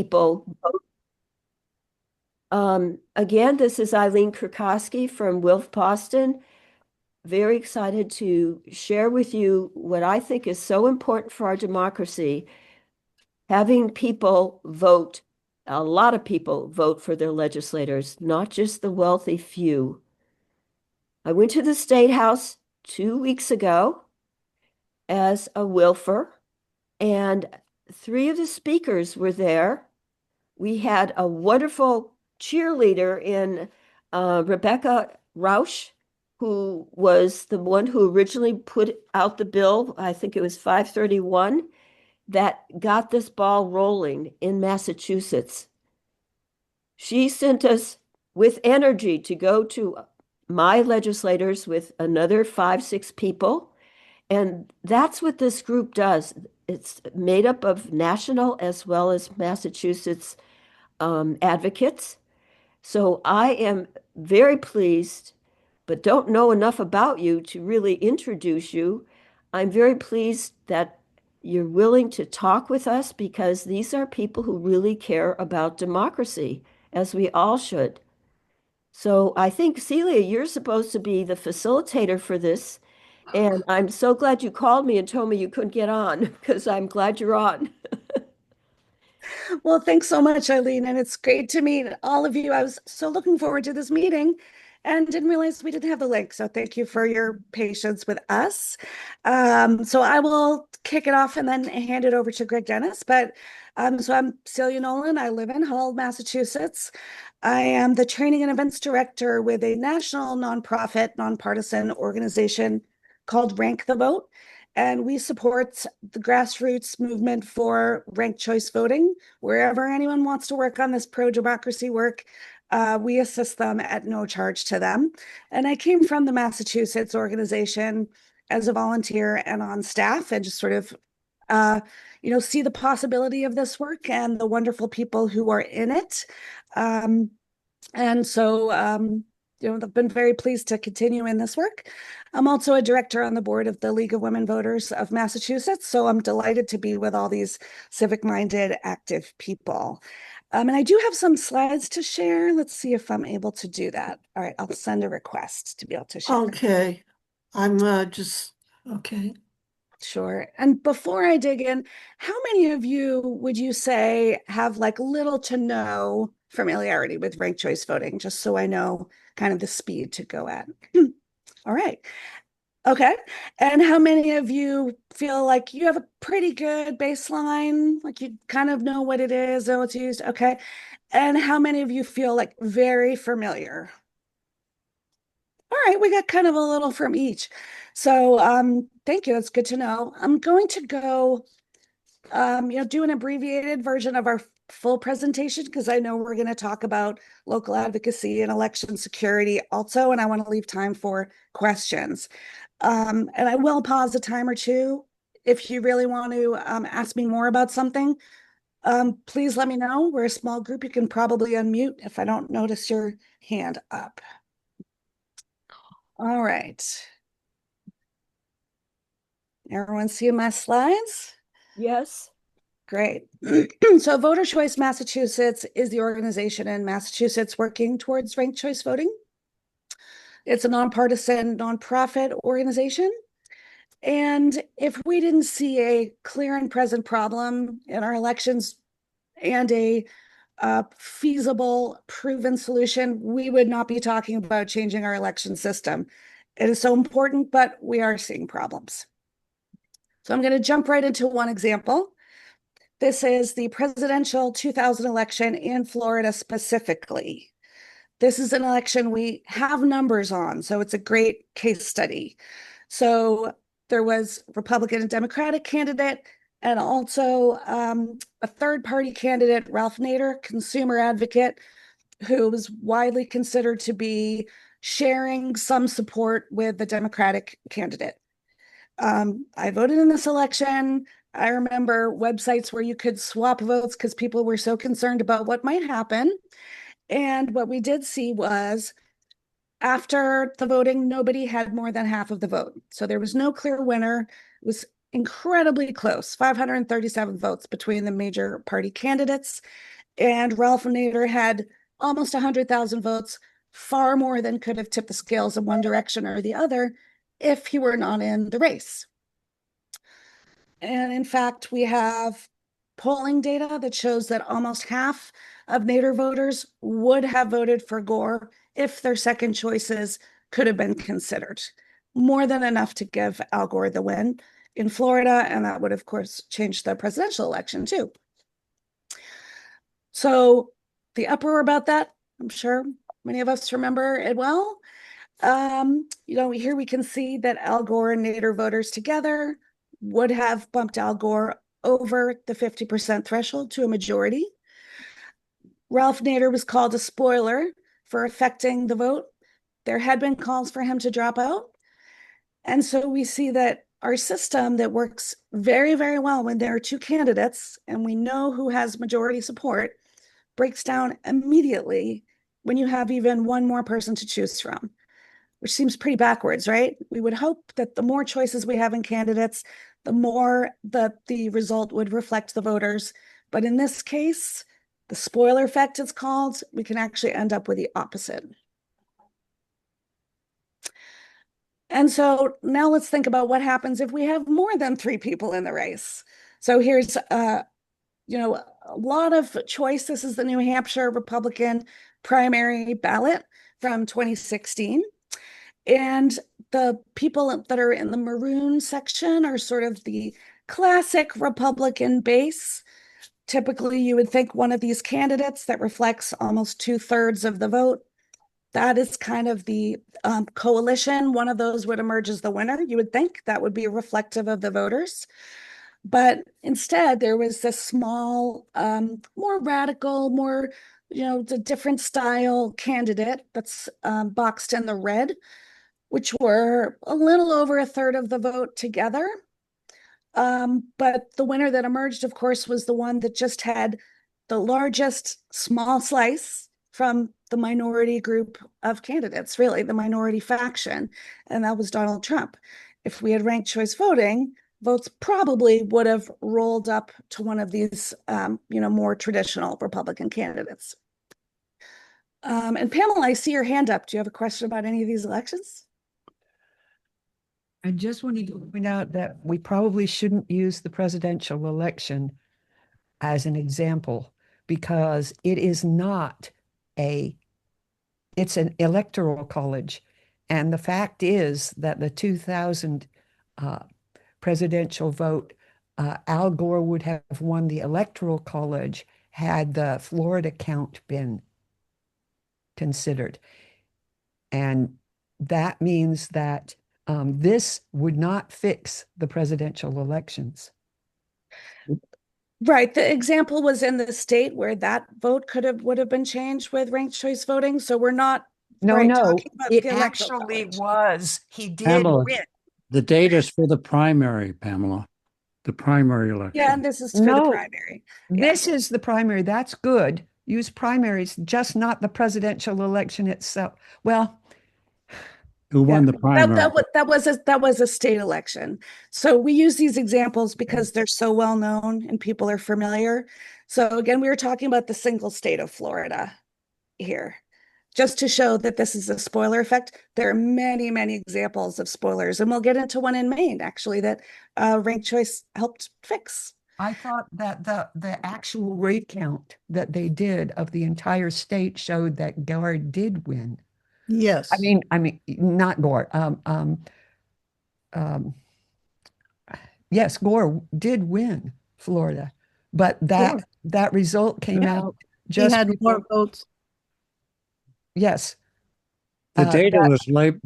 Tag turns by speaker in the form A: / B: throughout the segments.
A: people. Again, this is Eileen Krakowski from WILF Boston. Very excited to share with you what I think is so important for our democracy. Having people vote, a lot of people vote for their legislators, not just the wealthy few. I went to the State House 2 weeks ago as a WILFer, and three of the speakers were there. We had a wonderful cheerleader in Rebecca Rausch, who was the one who originally put out the bill, I think it was 531, that got this ball rolling in Massachusetts. She sent us with energy to go to my legislators with another 5, 6 people. And that's what this group does. It's made up of national as well as Massachusetts advocates. So I am very pleased, but don't know enough about you to really introduce you. I'm very pleased that you're willing to talk with us because these are people who really care about democracy, as we all should. So I think, Celia, you're supposed to be the facilitator for this. And I'm so glad you called me and told me you couldn't get on because I'm glad you're on.
B: Well, thanks so much, Eileen, and it's great to meet all of you. I was so looking forward to this meeting and didn't realize we didn't have the link. So thank you for your patience with us. So I will kick it off and then hand it over to Greg Dennis. So I'm Celia Nolan. I live in Hull, Massachusetts. I am the training and events director with a national nonprofit, nonpartisan organization called Rank the Vote. And we support the grassroots movement for ranked choice voting. Wherever anyone wants to work on this pro-democracy work, we assist them at no charge to them. And I came from the Massachusetts organization as a volunteer and on staff and just sort of see the possibility of this work and the wonderful people who are in it. And so I've been very pleased to continue in this work. I'm also a director on the board of the League of Women Voters of Massachusetts, so I'm delighted to be with all these civic-minded, active people. And I do have some slides to share. Let's see if I'm able to do that. All right, I'll send a request to be able to share.
C: Okay, I'm okay.
B: Sure. And before I dig in, how many of you would you say have like little to no familiarity with ranked choice voting, just so I know kind of the speed to go at? All right. Okay. And how many of you feel like you have a pretty good baseline, like you kind of know what it is, know what's used? Okay. And how many of you feel like very familiar? All right, we got kind of a little from each. So thank you. That's good to know. I'm going to go do an abbreviated version of our full presentation because I know we're going to talk about local advocacy and election security also, and I want to leave time for questions. And I will pause a time or two if you really want to ask me more about something. Please let me know. We're a small group. You can probably unmute if I don't notice your hand up. All right. Everyone see my slides?
A: Yes.
B: Great. So Voter Choice Massachusetts is the organization in Massachusetts working towards ranked choice voting. It's a nonpartisan, nonprofit organization. And if we didn't see a clear and present problem in our elections and a feasible, proven solution, we would not be talking about changing our election system. It is so important, but we are seeing problems. So I'm going to jump right into one example. This is the presidential 2000 election in Florida specifically. This is an election we have numbers on, so it's a great case study. So there was Republican and Democratic candidate, and also a third-party candidate, Ralph Nader, consumer advocate, who was widely considered to be sharing some support with the Democratic candidate. I voted in this election. I remember websites where you could swap votes because people were so concerned about what might happen. And what we did see was after the voting, nobody had more than half of the vote. So there was no clear winner. It was incredibly close, 537 votes between the major party candidates. And Ralph Nader had almost 100,000 votes, far more than could have tipped the scales in one direction or the other if he were not in the race. And in fact, we have polling data that shows that almost half of Nader voters would have voted for Gore if their second choices could have been considered. More than enough to give Al Gore the win in Florida, and that would, of course, change the presidential election too. So the uproar about that, I'm sure many of us remember it well. Here we can see that Al Gore and Nader voters together would have bumped Al Gore over the 50% threshold to a majority. Ralph Nader was called a spoiler for affecting the vote. There had been calls for him to drop out. And so we see that our system that works very, very well when there are two candidates and we know who has majority support breaks down immediately when you have even one more person to choose from, which seems pretty backwards, right? We would hope that the more choices we have in candidates, the more that the result would reflect the voters. But in this case, the spoiler effect it's called, we can actually end up with the opposite. And so now let's think about what happens if we have more than 3 people in the race. So here's a lot of choice. This is the New Hampshire Republican primary ballot from 2016. And the people that are in the maroon section are sort of the classic Republican base. Typically, you would think one of these candidates that reflects almost 2/3 of the vote. That is kind of the coalition. One of those would emerge as the winner. You would think that would be reflective of the voters. But instead, there was this small, more radical, more, the different style candidate that's boxed in the red, which were a little over 1/3 of the vote together. But the winner that emerged, of course, was the one that just had the largest small slice from the minority group of candidates, really, the minority faction, and that was Donald Trump. If we had ranked choice voting, votes probably would have rolled up to one of these, more traditional Republican candidates. And Pamela, I see your hand up. Do you have a question about any of these elections?
D: I just wanted to point out that we probably shouldn't use the presidential election as an example because it is not it's an electoral college. And the fact is that the 2000 presidential vote, Al Gore would have won the electoral college had the Florida count been considered. And that means that this would not fix the presidential elections.
B: Right. The example was in the state where that vote would have been changed with ranked choice voting. So we're not talking about
D: it
B: the electoral
D: actually
B: college.
D: was. He did
E: Pamela,
D: win.
E: the date is for the primary, Pamela. The primary election.
B: Yeah, and this is for the primary.
D: This is the primary. That's good. Use primaries, just not the presidential election itself. Well,
E: who won the primary?
B: That was a state election. So we use these examples because they're so well known and people are familiar. So again, we were talking about the single state of Florida here, just to show that this is a spoiler effect. There are many, many examples of spoilers, and we'll get into one in Maine, actually, that ranked choice helped fix.
D: I thought that the actual rate count that they did of the entire state showed that Gore did win.
C: Yes.
D: I mean, not Gore. Yes, Gore did win Florida, but that result came out just
C: He had more
D: before.
C: votes.
D: Yes.
E: The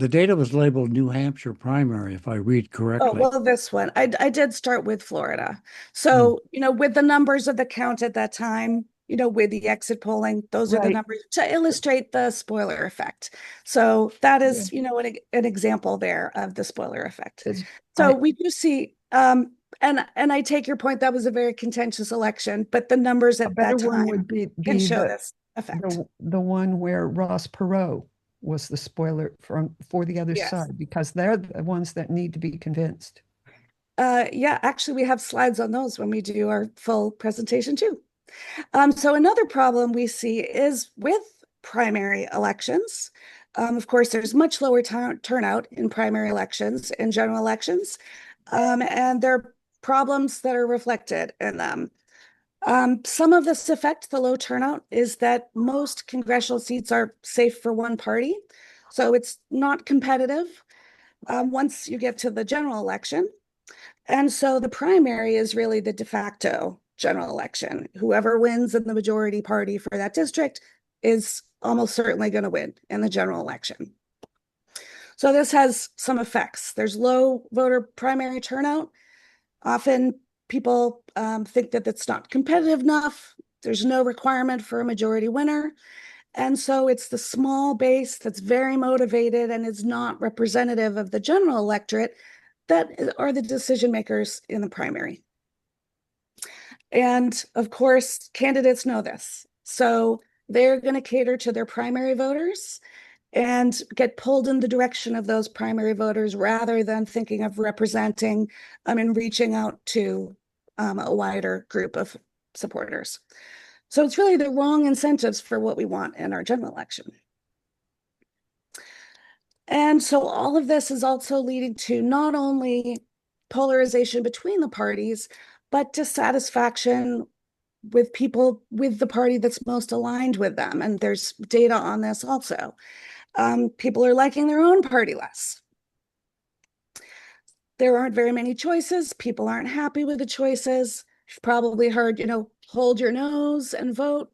E: data was labeled New Hampshire primary, if I read correctly.
B: Oh, well, this one. I did start with Florida. So, with the numbers of the count at that time, with the exit polling, those are the numbers to illustrate the spoiler effect. So that is, an example there of the spoiler effect. So we do see, and I take your point, that was a very contentious election, but the numbers at that time
D: would be
B: can show this effect.
D: The one where Ross Perot was the spoiler for the other side, because they're the ones that need to be convinced.
B: Yeah, actually, we have slides on those when we do our full presentation too. So another problem we see is with primary elections. Of course, there's much lower turnout in primary elections and general elections, and there are problems that are reflected in them. Some of this effect, the low turnout, is that most congressional seats are safe for one party, so it's not competitive once you get to the general election. And so the primary is really the de facto general election. Whoever wins in the majority party for that district is almost certainly going to win in the general election. So this has some effects. There's low voter primary turnout. Often people think that it's not competitive enough. There's no requirement for a majority winner. And so it's the small base that's very motivated and is not representative of the general electorate that are the decision makers in the primary. And of course, candidates know this. So they're going to cater to their primary voters and get pulled in the direction of those primary voters rather than thinking of representing and reaching out to a wider group of supporters. So it's really the wrong incentives for what we want in our general election. And so all of this is also leading to not only polarization between the parties, but dissatisfaction with people with the party that's most aligned with them. And there's data on this also. People are liking their own party less. There aren't very many choices. People aren't happy with the choices. You've probably heard, hold your nose and vote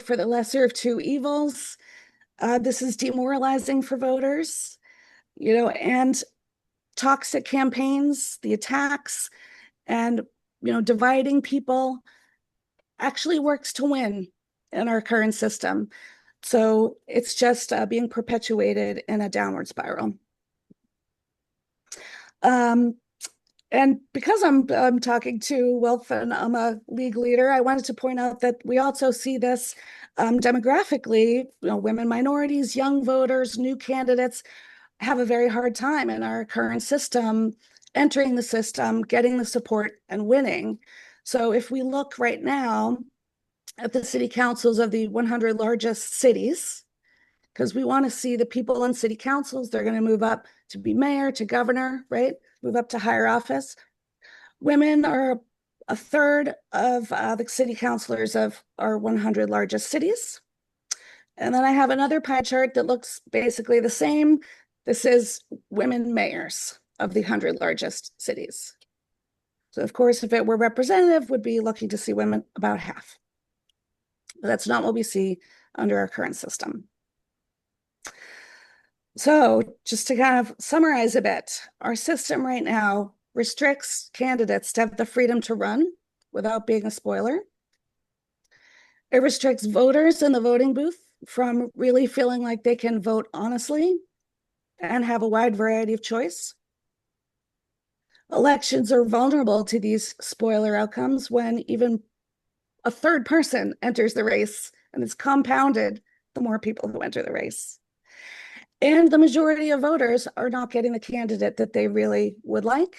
B: for the lesser of two evils. This is demoralizing for voters, and toxic campaigns, the attacks, and, dividing people actually works to win in our current system. So it's just being perpetuated in a downward spiral. And because I'm talking to WILPF and I'm a league leader, I wanted to point out that we also see this demographically. Women, minorities, young voters, new candidates have a very hard time in our current system, entering the system, getting the support, and winning. So if we look right now at the city councils of the 100 largest cities, because we want to see the people in city councils, they're going to move up to be mayor, to governor, right? Move up to higher office. Women are a third of the city councilors of our 100 largest cities. And then I have another pie chart that looks basically the same. This is women mayors of the 100 largest cities. So of course, if it were representative, would be looking to see women about half. But that's not what we see under our current system. So just to kind of summarize a bit, our system right now restricts candidates to have the freedom to run without being a spoiler. It restricts voters in the voting booth from really feeling like they can vote honestly and have a wide variety of choice. Elections are vulnerable to these spoiler outcomes when even a third person enters the race, and it's compounded the more people who enter the race. And the majority of voters are not getting the candidate that they really would like.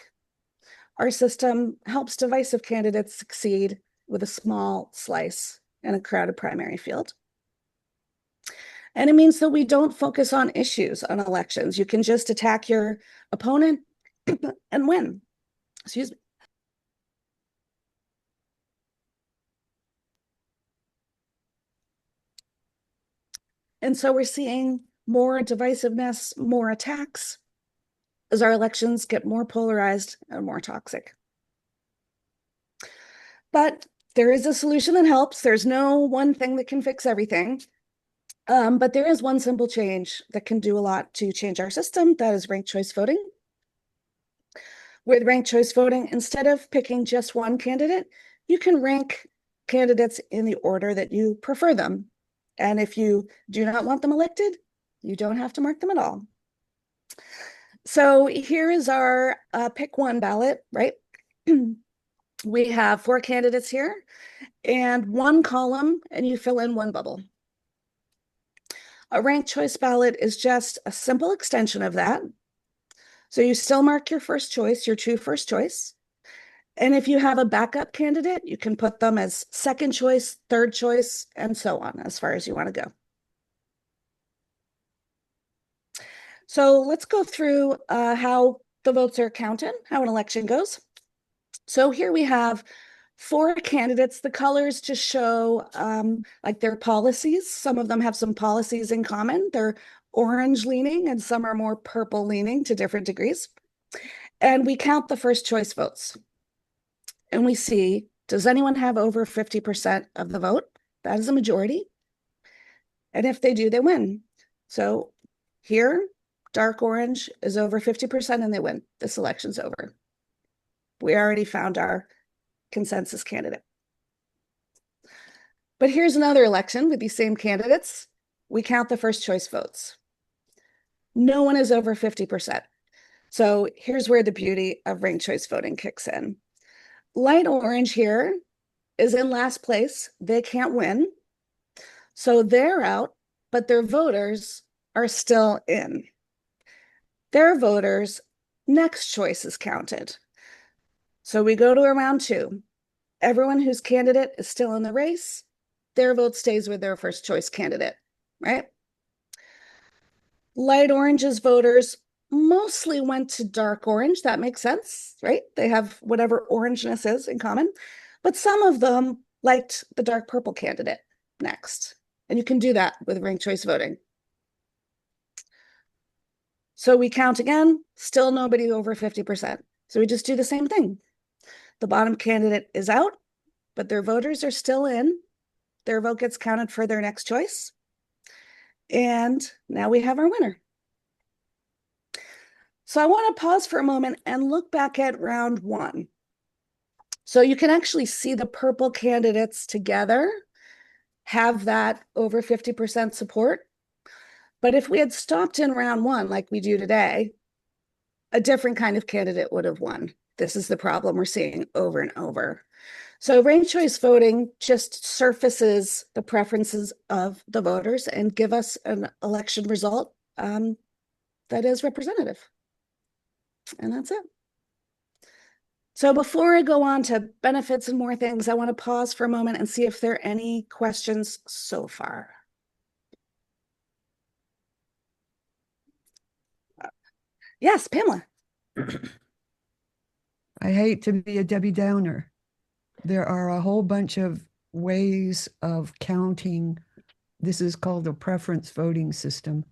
B: Our system helps divisive candidates succeed with a small slice in a crowded primary field. And it means that we don't focus on issues on elections. You can just attack your opponent and win. Excuse me. And so we're seeing more divisiveness, more attacks as our elections get more polarized and more toxic. But there is a solution that helps. There's no one thing that can fix everything. But there is one simple change that can do a lot to change our system. That is ranked choice voting. With ranked choice voting, instead of picking just one candidate, you can rank candidates in the order that you prefer them. And if you do not want them elected, you don't have to mark them at all. So here is our pick one ballot, right? We have 4 candidates here and one column, and you fill in one bubble. A ranked choice ballot is just a simple extension of that. So you still mark your first choice, your true first choice, And if you have a backup candidate, you can put them as second choice, third choice, and so on, as far as you want to go. So let's go through how the votes are counted, how an election goes. So here we have 4 candidates. The colors just show like their policies. Some of them have some policies in common. They're orange leaning and some are more purple leaning to different degrees. And we count the first choice votes. And we see, does anyone have over 50% of the vote? That is a majority. And if they do, they win. So here, dark orange is over 50% and they win. This election's over. We already found our consensus candidate. But here's another election with these same candidates. We count the first choice votes. No one is over 50%. So here's where the beauty of ranked choice voting kicks in. Light orange here is in last place. They can't win. So they're out, but their voters are still in. Their voters' next choice is counted. So we go to round 2. Everyone whose candidate is still in the race, their vote stays with their first choice candidate, right? Light orange's voters mostly went to dark orange. That makes sense, right? They have whatever orangeness is in common, but some of them liked the dark purple candidate next. And you can do that with ranked choice voting. So we count again, still nobody over 50%. So we just do the same thing. The bottom candidate is out, but their voters are still in. Their vote gets counted for their next choice. And now we have our winner. So I want to pause for a moment and look back at round 1. So you can actually see the purple candidates together have that over 50% support. But if we had stopped in round 1 like we do today, a different kind of candidate would have won. This is the problem we're seeing over and over. So ranked choice voting just surfaces the preferences of the voters and give us an election result that is representative. And that's it. So before I go on to benefits and more things, I want to pause for a moment and see if there are any questions so far. Yes, Pamela.
D: I hate to be a Debbie Downer. There are a whole bunch of ways of counting. This is called a preference voting system.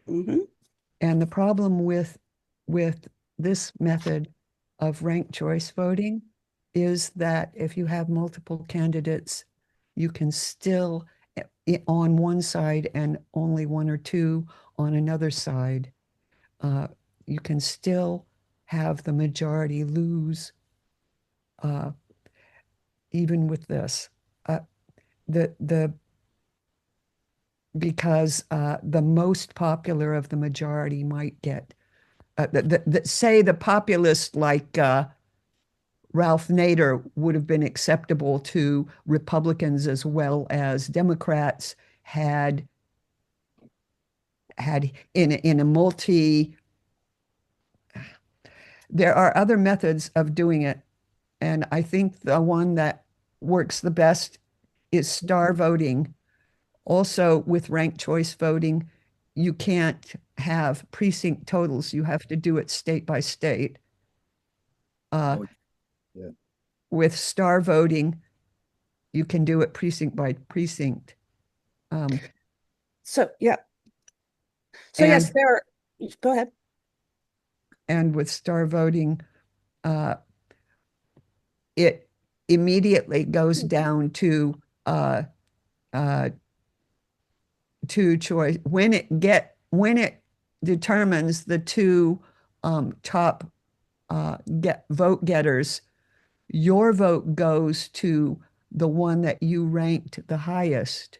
B: Mm-hmm.
D: And the problem with this method of ranked choice voting is that if you have multiple candidates, you can still, on one side and only 1 or 2 on another side, you can still have the majority lose, even with this. Because the most popular of the majority might get, say the populist like Ralph Nader would have been acceptable to Republicans as well as Democrats had in a multi. There are other methods of doing it, and I think the one that works the best is star voting. Also, with ranked choice voting, you can't have precinct totals. You have to do it state by state.
F: Yeah.
D: With star voting, you can do it precinct by precinct.
B: So, yeah. So yes,
D: And-
B: there are, go ahead.
D: And with star voting, it immediately goes down to two choice. When it determines the 2 top vote getters, your vote goes to the one that you ranked the highest.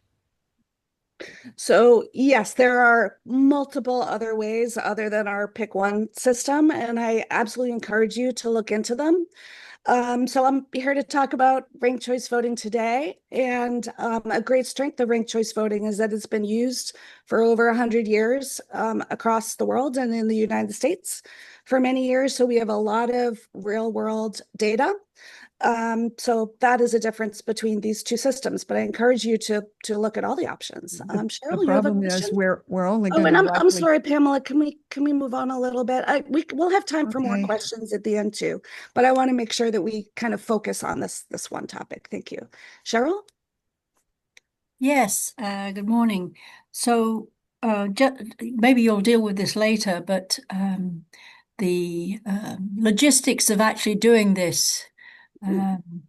B: So yes, there are multiple other ways other than our pick one system, and I absolutely encourage you to look into them. So I'm here to talk about ranked choice voting today. And a great strength of ranked choice voting is that it's been used for over 100 years across the world and in the United States for many years. So we have a lot of real world data. So that is a difference between these two systems. But I encourage you to look at all the options.
D: The
B: Cheryl, you have a
D: problem is
B: question?
D: we're only
B: Oh,
D: going
B: and
D: to
B: I'm sorry, Pamela. Can we move on a little bit? We'll have time for more
D: Okay.
B: questions at the end too, but I want to make sure that we kind of focus on this one topic. Thank you, Cheryl.
G: Yes, good morning. So maybe you'll deal with this later, but the logistics of actually doing this, um,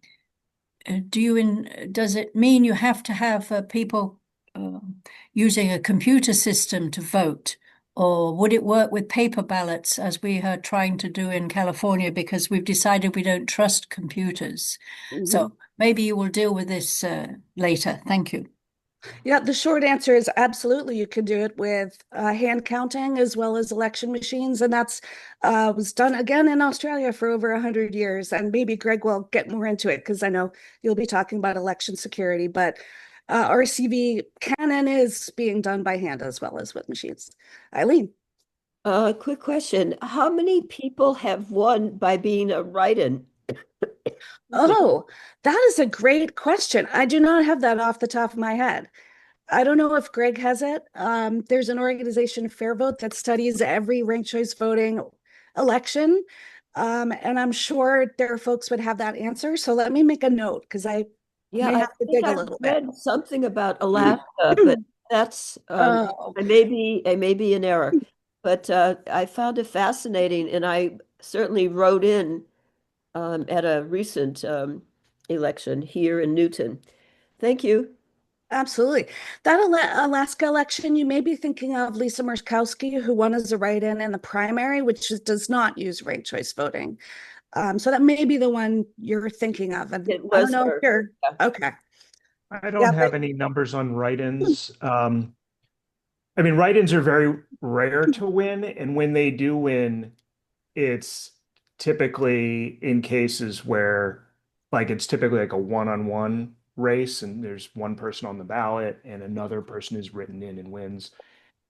G: does it mean you have to have people using a computer system to vote? Or would it work with paper ballots as we are trying to do in California because we've decided we don't trust computers? So maybe you will deal with this later. Thank you.
B: Yeah, the short answer is absolutely. You could do it with hand counting as well as election machines, and that's was done again in Australia for over 100 years. And maybe Greg will get more into it because I know you'll be talking about election security, but RCV can and is being done by hand as well as with machines. Eileen.
A: Quick question. How many people have won by being a write-in?
B: Oh, that is a great question. I do not have that off the top of my head. I don't know if Greg has it. There's an organization, Fair Vote, that studies every ranked choice voting election. And I'm sure their folks would have that answer. So let me make a note because I
A: Yeah,
B: may
A: I
B: have to
A: think
B: dig a
A: I've
B: little bit.
A: read something about Alaska, but that's
B: Oh,
A: I may be in error. But I found it fascinating, and I certainly wrote in at a recent election here in Newton. Thank you.
B: absolutely. That Alaska election, you may be thinking of Lisa Murkowski, who won as a write-in in the primary, which does not use ranked choice voting. So that may be the one you're thinking of. And
A: It
B: I don't
A: was
B: know if
A: her.
B: you're
A: Yeah.
B: okay.
H: I
B: Yeah,
H: don't
B: but
H: have any numbers on write-ins. I mean, write-ins are very rare to win, and when they do win, it's typically in cases where, like, it's typically like a one-on-one race, and there's one person on the ballot, and another person is written in and wins.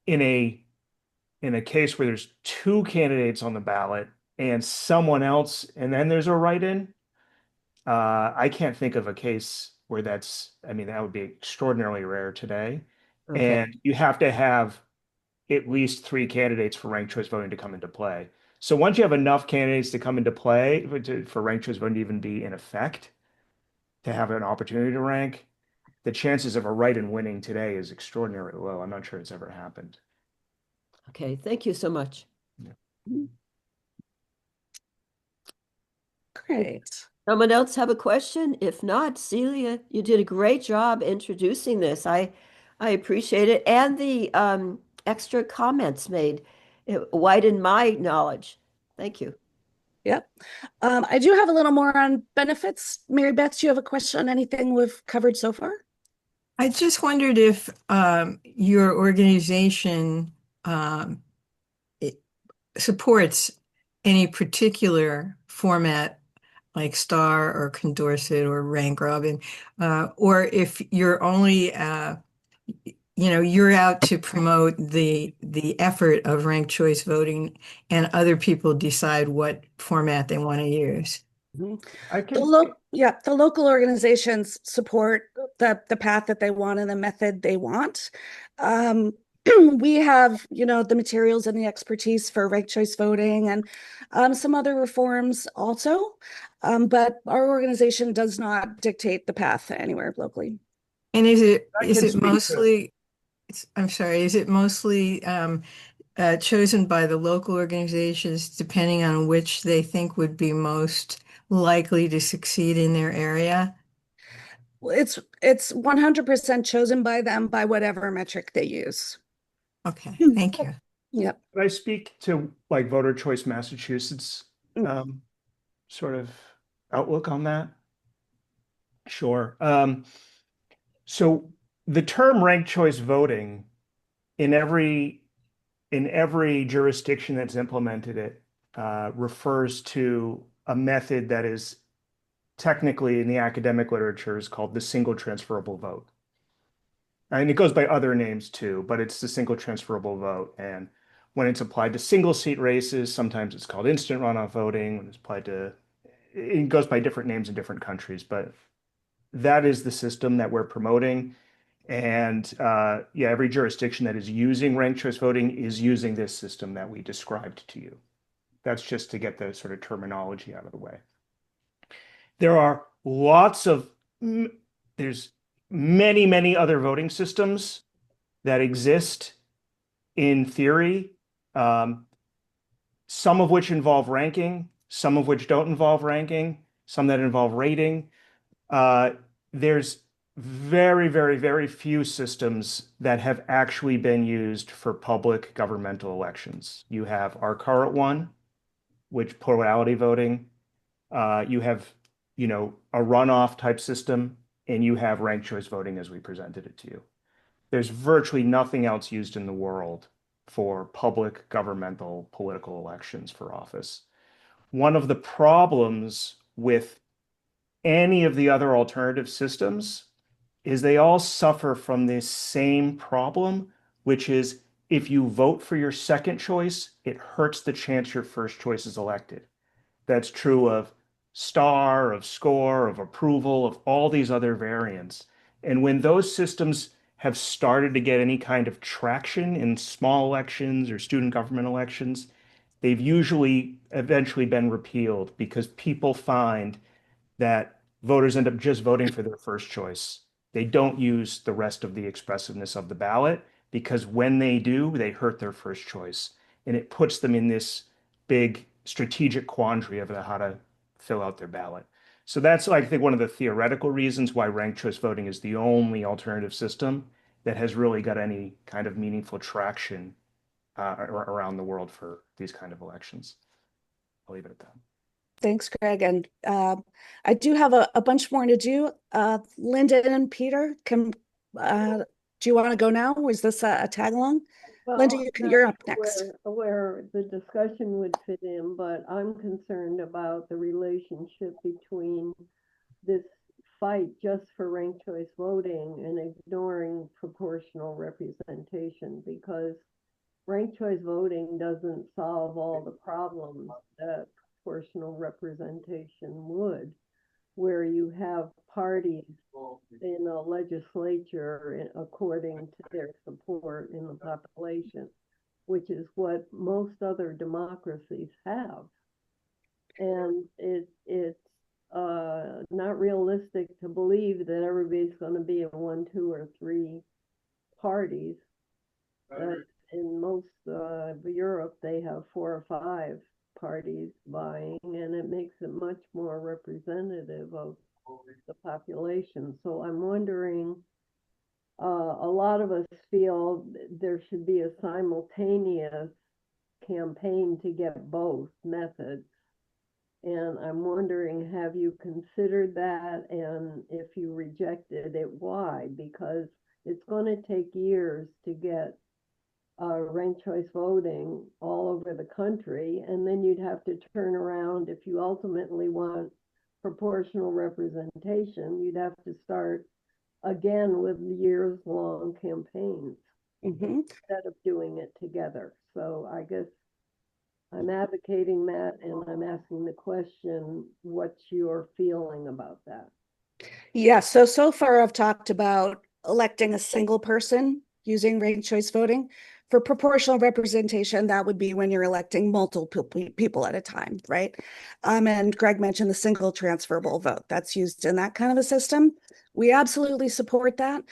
H: In a case where there's two candidates on the ballot and someone else, and then there's a write-in, I can't think of a case where that's, I mean, that would be extraordinarily rare today.
A: Okay.
H: And you have to have at least three candidates for ranked choice voting to come into play. So once you have enough candidates to come into play for ranked choice voting to even be in effect, to have an opportunity to rank, the chances of a write-in winning today is extraordinarily low. I'm not sure it's ever happened.
A: Okay. Thank you so much.
B: great.
A: Someone else have a question? If not, Celia, you did a great job introducing this. I appreciate it. And the extra comments made. It widened my knowledge. Thank you.
B: Yep. I do have a little more on benefits. Mary Beth, do you have a question on anything we've covered so far?
I: I just wondered if your organization it supports any particular format like Star or Condorcet or Rank Robin, or if you're only you're out to promote the effort of ranked choice voting and other people decide what format they want to use.
H: I
B: The
H: can,
B: the local organizations support the path that they want and the method they want. We have, the materials and the expertise for ranked choice voting and some other reforms also. But our organization does not dictate the path anywhere locally.
I: And is
H: I can speak to-
I: mostly, I'm sorry, is it mostly chosen by the local organizations depending on which they think would be most likely to succeed in their area?
B: Well, it's 100% chosen by them by whatever metric they use.
I: Okay, thank you.
B: Yep.
H: Can I speak to like Voter Choice Massachusetts sort of outlook on that? Sure. So the term ranked choice voting in every jurisdiction that's implemented it refers to a method that is technically in the academic literature is called the single transferable vote. And it goes by other names too, but it's the single transferable vote. And when it's applied to single seat races, sometimes it's called instant runoff voting. When it's applied to, it goes by different names in different countries, but that is the system that we're promoting. And yeah, every jurisdiction that is using ranked choice voting is using this system that we described to you. That's just to get the sort of terminology out of the way. There are there's many, many other voting systems that exist in theory, some of which involve ranking, some of which don't involve ranking, some that involve rating. There's very, very, very few systems that have actually been used for public governmental elections. You have our current one, which plurality voting. You have, a runoff type system, and you have ranked choice voting as we presented it to you. There's virtually nothing else used in the world for public governmental political elections for office. One of the problems with any of the other alternative systems is they all suffer from this same problem, which is if you vote for your second choice, it hurts the chance your first choice is elected. That's true of star, of score, of approval, of all these other variants. And when those systems have started to get any kind of traction in small elections or student government elections, they've usually eventually been repealed because people find that voters end up just voting for their first choice. They don't use the rest of the expressiveness of the ballot because when they do, they hurt their first choice. And it puts them in this big strategic quandary of how to fill out their ballot. So that's, I think, one of the theoretical reasons why ranked choice voting is the only alternative system that has really got any kind of meaningful traction around the world for these kind of elections. I'll leave it at that.
B: Thanks, Greg. And I do have a bunch more to do. Linda and Peter, do you want to go now? Was this a tag along?
J: Well,
B: Linda, you're up next.
J: Where the discussion would fit in, but I'm concerned about the relationship between this fight just for ranked choice voting and ignoring proportional representation, because ranked choice voting doesn't solve all the problems that proportional representation would, where you have parties in a legislature according to their support in the population, which is what most other democracies have. And it's not realistic to believe that everybody's going to be in 1, 2, or 3 parties. In most of Europe, they have 4 or 5 parties vying, and it makes it much more representative of the population. So I'm wondering, a lot of us feel there should be a simultaneous campaign to get both methods. And I'm wondering, have you considered that? And if you rejected it, why? Because it's going to take years to get ranked choice voting all over the country, and then you'd have to turn around if you ultimately want proportional representation. You'd have to start again with years-long campaigns instead of doing it together. So I guess I'm advocating that, and I'm asking the question, what's your feeling about that?
B: Yeah, so far I've talked about electing a single person using ranked choice voting. For proportional representation, that would be when you're electing multiple people at a time, right? And Greg mentioned the single transferable vote. That's used in that kind of a system. We absolutely support that.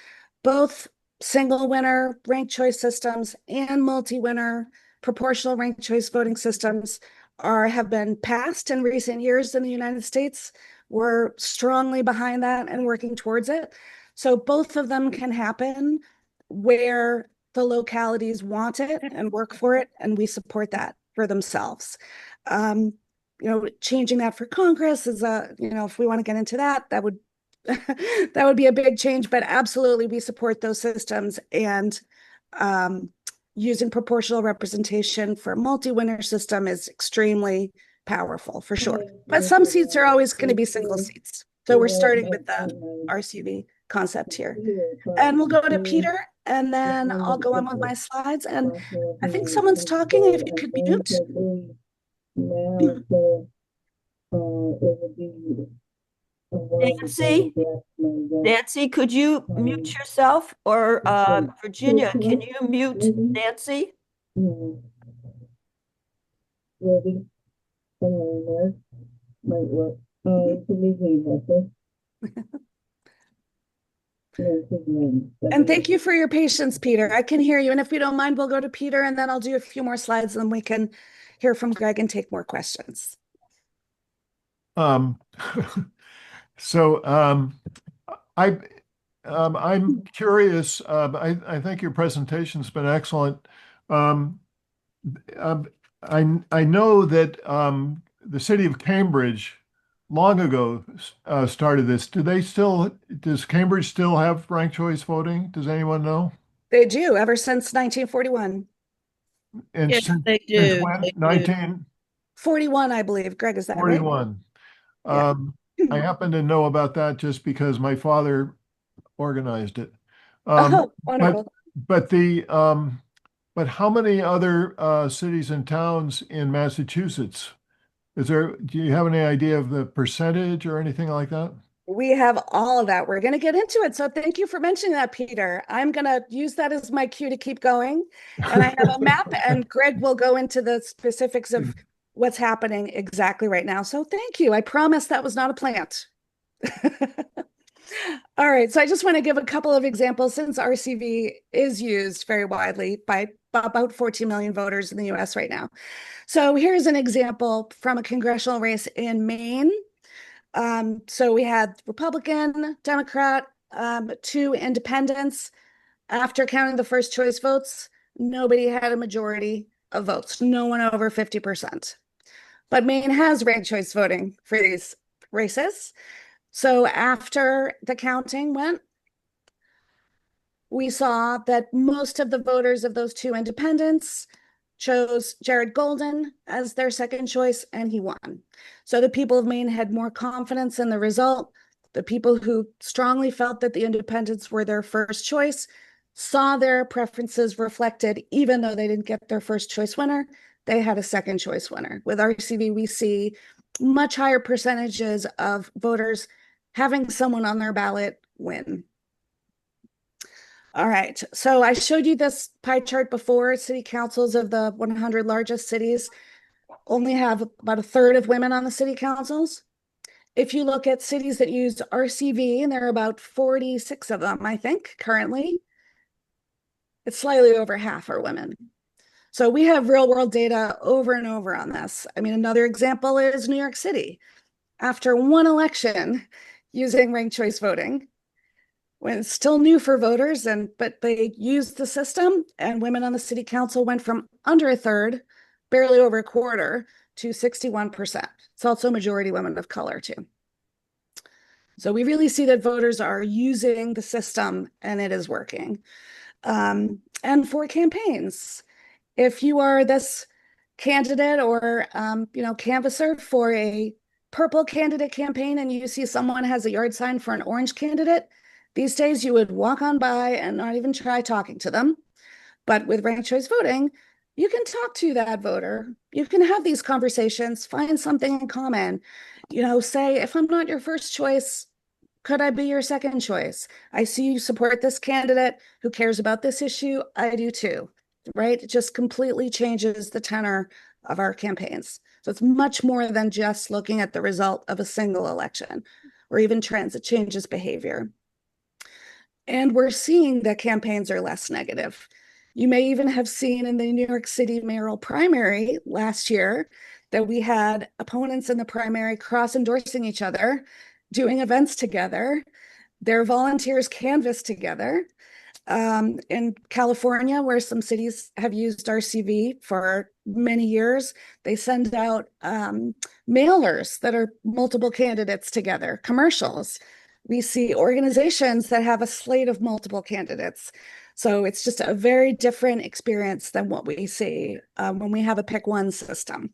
B: Both single winner ranked choice systems and multi-winner proportional ranked choice voting systems have been passed in recent years in the United States. We're strongly behind that and working towards it. So both of them can happen where the localities want it and work for it, and we support that for themselves. Changing that for Congress is if we want to get into that, that would that would be a big change, but absolutely we support those systems. And using proportional representation for a multi-winner system is extremely powerful for sure. But some seats are always going to be single seats. So we're starting with the RCV concept here. And we'll go to Peter, and then I'll go on with my slides. And I think someone's talking. If you could mute.
A: Nancy, could you mute yourself? Or Virginia, can you mute Nancy?
B: And thank you for your patience, Peter. I can hear you. And if you don't mind, we'll go to Peter, and then I'll do a few more slides, and then we can hear from Greg and take more questions.
K: I'm curious. I think your presentation's been excellent. I know that the city of Cambridge long ago started this. Does Cambridge still have ranked choice voting? Does anyone know?
B: They do, ever since 1941.
K: And
C: Yes,
K: since,
C: they
K: since
C: do.
K: when?
C: They do.
K: 1941.
B: I believe. Greg, is that right?
K: Yeah. I happen to know about that just because my father organized it.
B: Wonderful.
K: But how many other cities and towns in Massachusetts? Do you have any idea of the percentage or anything like that?
B: We have all of that. We're going to get into it. So thank you for mentioning that, Peter. I'm going to use that as my cue to keep going. And I have a map, and Greg will go into the specifics of what's happening exactly right now. So thank you. I promise that was not a plant. All right. So I just want to give a couple of examples, since RCV is used very widely by about 14 million voters in the US right now. So here's an example from a congressional race in Maine. So we had Republican, Democrat, 2 independents. After counting the first choice votes, nobody had a majority of votes, no one over 50%. But Maine has ranked choice voting for these races. So after the counting went, we saw that most of the voters of those 2 independents chose Jared Golden as their second choice, and he won. So the people of Maine had more confidence in the result. The people who strongly felt that the independents were their first choice saw their preferences reflected, even though they didn't get their first choice winner, they had a second choice winner. With RCV, we see much higher percentages of voters having someone on their ballot win. All right, so I showed you this pie chart before. City councils of the 100 largest cities only have about a third of women on the city councils. If you look at cities that use RCV, and there are about 46 of them, I think, currently, it's slightly over half are women. So we have real world data over and over on this. I mean, another example is New York City. After one election using ranked choice voting, when it's still new for voters, but they used the system, and women on the city council went from under a third, barely over a quarter, to 61%. It's also majority women of color too. So we really see that voters are using the system, and it is working. And for campaigns, if you are this candidate or canvasser for a purple candidate campaign, and you see someone has a yard sign for an orange candidate, these days you would walk on by and not even try talking to them. But with ranked choice voting, you can talk to that voter. You can have these conversations, find something in common. Say, if I'm not your first choice, could I be your second choice? I see you support this candidate who cares about this issue. I do too, right? It just completely changes the tenor of our campaigns. So it's much more than just looking at the result of a single election or even trends. It changes behavior. And we're seeing that campaigns are less negative. You may even have seen in the New York City Mayoral Primary last year that we had opponents in the primary cross-endorsing each other, doing events together. Their volunteers canvassed together. In California, where some cities have used RCV for many years, they send out mailers that are multiple candidates together, commercials. We see organizations that have a slate of multiple candidates. So it's just a very different experience than what we see when we have a pick one system.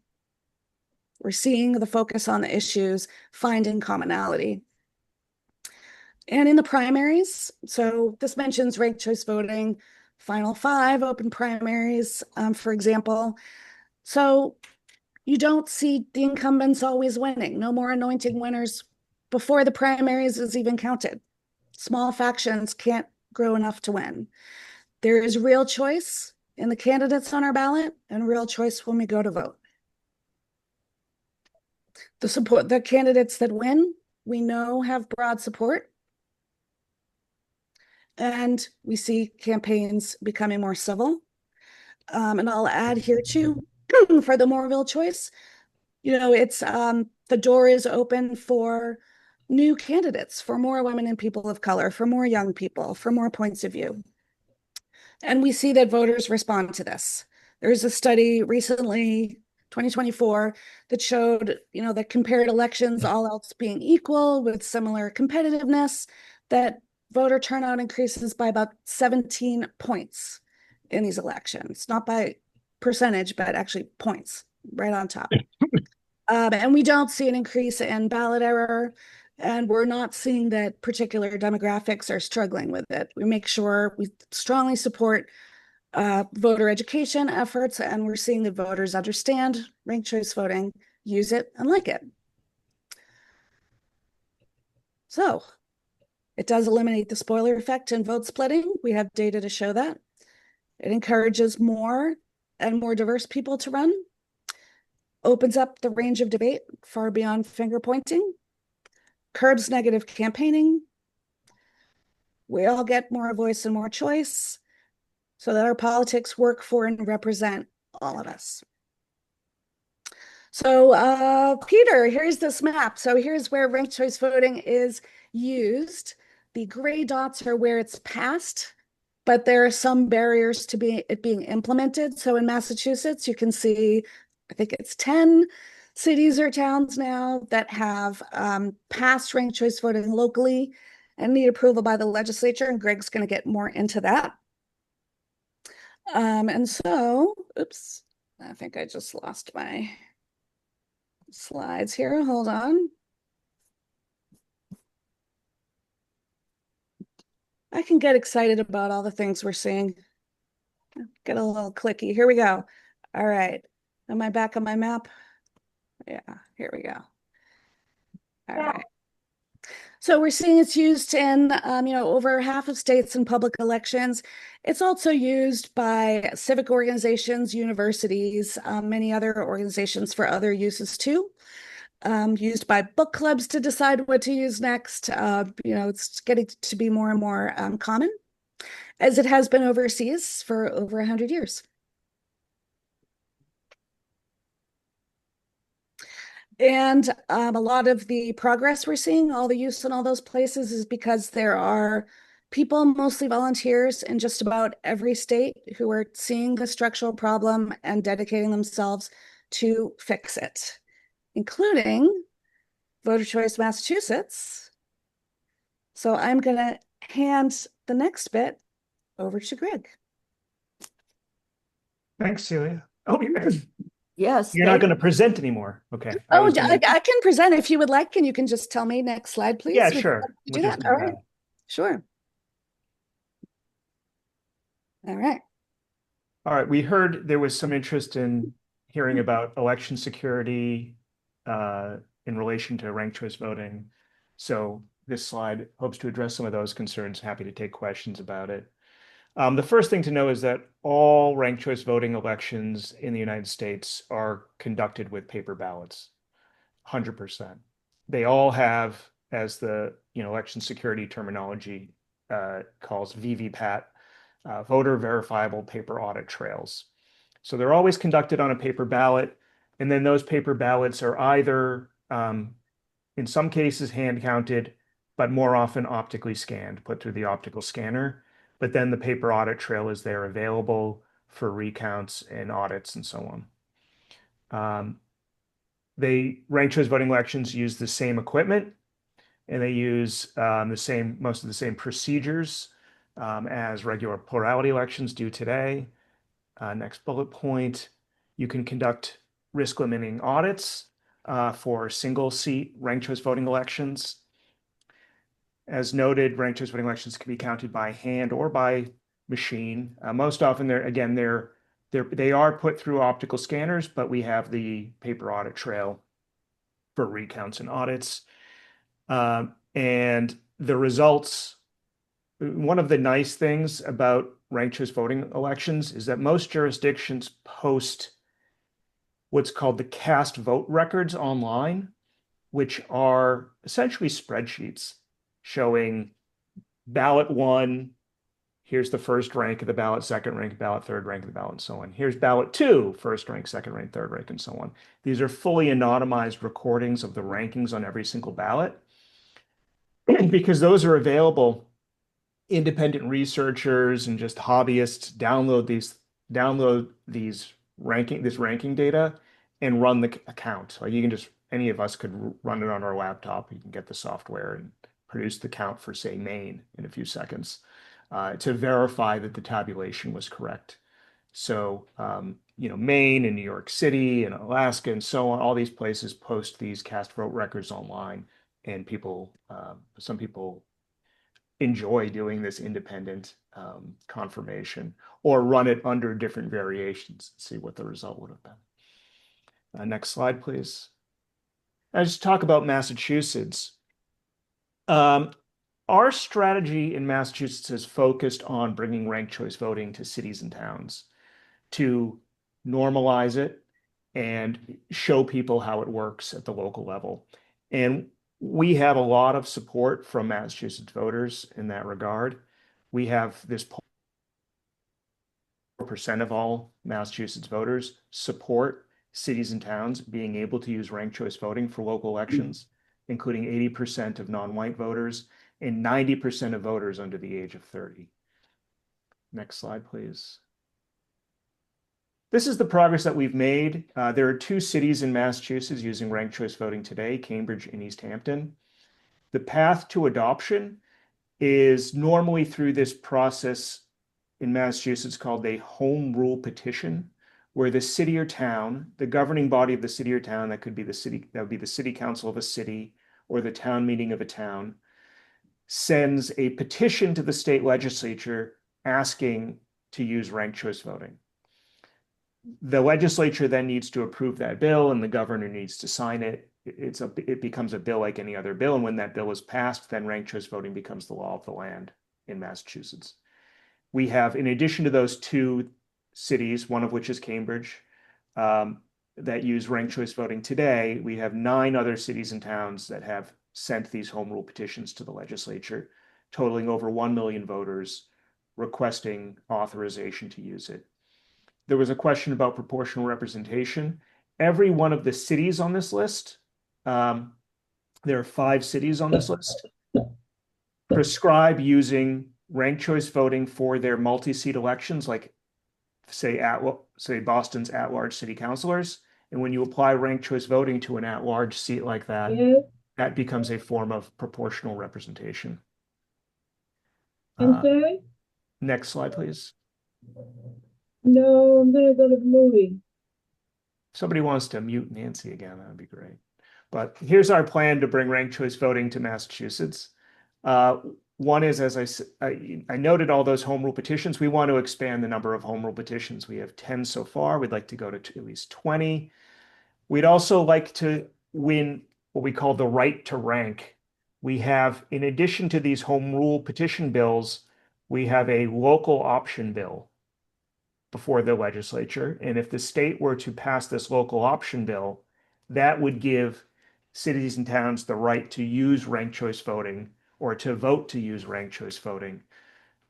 B: We're seeing the focus on the issues, finding commonality. And in the primaries, so this mentions ranked choice voting, final 5 open primaries, for example. So you don't see the incumbents always winning. No more anointing winners before the primaries is even counted. Small factions can't grow enough to win. There is real choice in the candidates on our ballot and real choice when we go to vote. The candidates that win, we know have broad support. And we see campaigns becoming more civil. And I'll add here too, for the more real choice, it's the door is open for new candidates, for more women and people of color, for more young people, for more points of view. And we see that voters respond to this. There's a study recently, 2024, that showed, that compared elections, all else being equal with similar competitiveness, that voter turnout increases by about 17 points in these elections, not by percentage, but actually points right on top. And we don't see an increase in ballot error, and we're not seeing that particular demographics are struggling with it. We make sure we strongly support voter education efforts, and we're seeing that voters understand ranked choice voting, use it, and like it. So it does eliminate the spoiler effect in vote splitting. We have data to show that. It encourages more and more diverse people to run, opens up the range of debate far beyond finger pointing, curbs negative campaigning. We all get more voice and more choice so that our politics work for and represent all of us. So Peter, here's this map. So here's where ranked choice voting is used. The gray dots are where it's passed, but there are some barriers to it being implemented. So in Massachusetts, you can see, I think it's 10 cities or towns now that have passed ranked choice voting locally and need approval by the legislature. And Greg's going to get more into that. And so, oops, I think I just lost my slides here. Hold on. I can get excited about all the things we're seeing. Get a little clicky. Here we go. All right. Am I back on my map? Yeah, here we go. All right. So we're seeing it's used in, over half of states in public elections. It's also used by civic organizations, universities, many other organizations for other uses too. Used by book clubs to decide what to use next. It's getting to be more and more common, as it has been overseas for over 100 years. And a lot of the progress we're seeing, all the use in all those places, is because there are people, mostly volunteers, in just about every state who are seeing the structural problem and dedicating themselves to fix it, including Voter Choice Massachusetts. So I'm going to hand the next bit over to Greg.
H: Thanks, Celia. Oh,
A: Yes.
H: you're not going to present anymore. Okay.
B: I can present if you would like, and you can just tell me next slide, please.
H: Yeah, sure.
B: Do that. All right. Sure. All right.
H: All right. We heard there was some interest in hearing about election security in relation to ranked choice voting. So this slide hopes to address some of those concerns. Happy to take questions about it. The first thing to know is that all ranked choice voting elections in the United States are conducted with paper ballots, 100%. They all have, as the election security terminology calls VVPAT, voter verifiable paper audit trails. So they're always conducted on a paper ballot, and then those paper ballots are either, in some cases, hand counted, but more often optically scanned, put through the optical scanner. But then the paper audit trail is there available for recounts and audits and so on. Ranked choice voting elections use the same equipment, and they use most of the same procedures as regular plurality elections do today. Next bullet point, you can conduct risk limiting audits for single seat ranked choice voting elections. As noted, ranked choice voting elections can be counted by hand or by machine. Most often, they are put through optical scanners, but we have the paper audit trail for recounts and audits. And the results, one of the nice things about ranked choice voting elections is that most jurisdictions post what's called the cast vote records online, which are essentially spreadsheets showing ballot 1, here's the first rank of the ballot, second rank ballot, third rank of the ballot, and so on. Here's ballot 2, first rank, second rank, third rank, and so on. These are fully anonymized recordings of the rankings on every single ballot. Because those are available, independent researchers and just hobbyists download this ranking data and run the account. Like you can just, any of us could run it on our laptop. You can get the software and produce the count for, say, Maine in a few seconds to verify that the tabulation was correct. So, Maine and New York City and Alaska and so on, all these places post these cast vote records online, and some people enjoy doing this independent confirmation or run it under different variations, see what the result would have been. Next slide, please. I just talk about Massachusetts. Our strategy in Massachusetts is focused on bringing ranked choice voting to cities and towns to normalize it and show people how it works at the local level. And we have a lot of support from Massachusetts voters in that regard. We have this 4% of all Massachusetts voters support cities and towns being able to use ranked choice voting for local elections, including 80% of non-white voters and 90% of voters under the age of 30. Next slide, please. This is the progress that we've made. There are 2 cities in Massachusetts using ranked choice voting today, Cambridge and East Hampton. The path to adoption is normally through this process in Massachusetts called a home rule petition, where the city or town, the governing body of the city or town, that could be the city, that would be the city council of a city or the town meeting of a town, sends a petition to the state legislature asking to use ranked choice voting. The legislature then needs to approve that bill and the governor needs to sign it. It becomes a bill like any other bill. And when that bill is passed, then ranked choice voting becomes the law of the land in Massachusetts. We have, in addition to those 2 cities, one of which is Cambridge, that use ranked choice voting today, we have 9 other cities and towns that have sent these home rule petitions to the legislature, totaling over 1 million voters requesting authorization to use it. There was a question about proportional representation. Every one of the cities on this list, there are 5 cities on this list, prescribe using ranked choice voting for their multi-seat elections, like say Boston's at-large city councilors. And when you apply ranked choice voting to an at-large seat like that, that becomes a form of proportional representation.
J: I'm sorry?
H: Next slide, please.
J: No, I'm gonna go to the movie.
H: Somebody wants to mute Nancy again, that would be great. But here's our plan to bring ranked choice voting to Massachusetts. One is, as I noted, all those home rule petitions. We want to expand the number of home rule petitions. We have 10 so far. We'd like to go to at least 20. We'd also like to win what we call the right to rank. We have, in addition to these home rule petition bills, we have a local option bill before the legislature. And if the state were to pass this local option bill, that would give cities and towns the right to use ranked choice voting or to vote to use ranked choice voting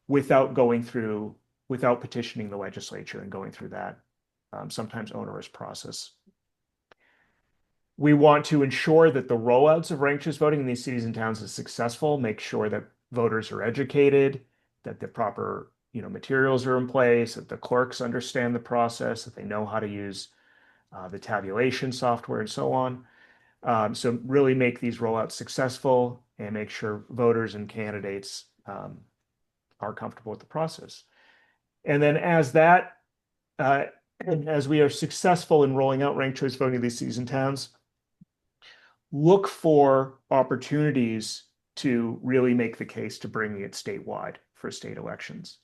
H: without petitioning the legislature and going through that sometimes onerous process. We want to ensure that the rollouts of ranked choice voting in these cities and towns is successful, make sure that voters are educated, that the proper materials are in place, that the clerks understand the process, that they know how to use the tabulation software and so on. So really make these rollouts successful and make sure voters and candidates are comfortable with the process. And then as we are successful in rolling out ranked choice voting in these cities and towns, look for opportunities to really make the case to bringing it statewide for state elections.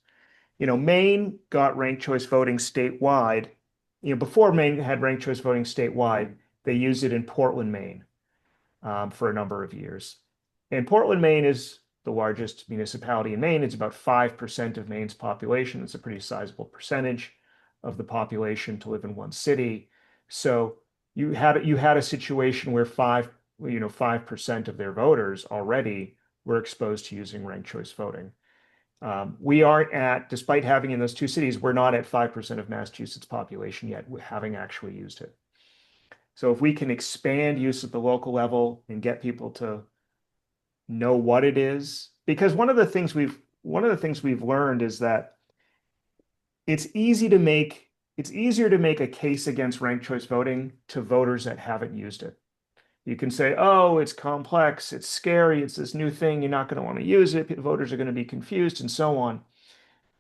H: Maine got ranked choice voting statewide. Before Maine had ranked choice voting statewide, they used it in Portland, Maine, for a number of years. And Portland, Maine is the largest municipality in Maine. It's about 5% of Maine's population. It's a pretty sizable percentage of the population to live in one city. So you had a situation where 5% of their voters already were exposed to using ranked choice voting. We aren't at, despite having in those two cities, we're not at 5% of Massachusetts population yet, having actually used it. So if we can expand use at the local level and get people to know what it is, because one of the things we've learned is that it's easier to make a case against ranked choice voting to voters that haven't used it. You can say, oh, it's complex, it's scary, it's this new thing, you're not going to want to use it, voters are going to be confused, and so on.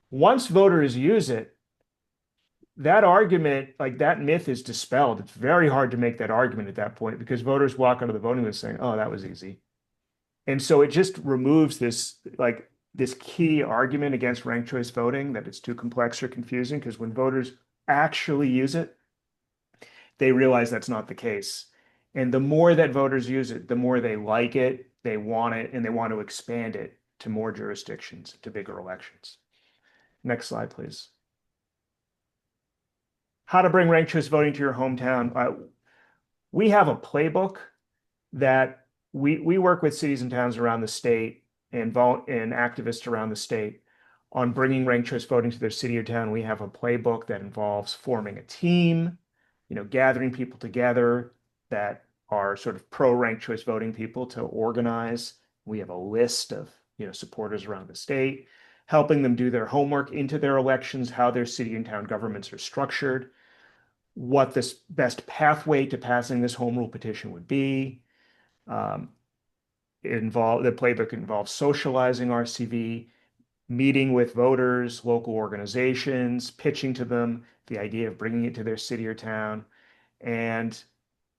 H: Once voters use it, that argument, like that myth is dispelled. It's very hard to make that argument at that point because voters walk out of the voting booth saying, oh, that was easy. And so it just removes this key argument against ranked choice voting, that it's too complex or confusing, because when voters actually use it, they realize that's not the case. And the more that voters use it, the more they like it, they want it, and they want to expand it to more jurisdictions, to bigger elections. Next slide, please. How to bring ranked choice voting to your hometown. We have a playbook that we work with cities and towns around the state and activists around the state on bringing ranked choice voting to their city or town. We have a playbook that involves forming a team, gathering people together that are sort of pro ranked choice voting people to organize. We have a list of supporters around the state, helping them do their homework into their elections, how their city and town governments are structured, what this best pathway to passing this home rule petition would be. The playbook involves socializing RCV, meeting with voters, local organizations, pitching to them the idea of bringing it to their city or town, and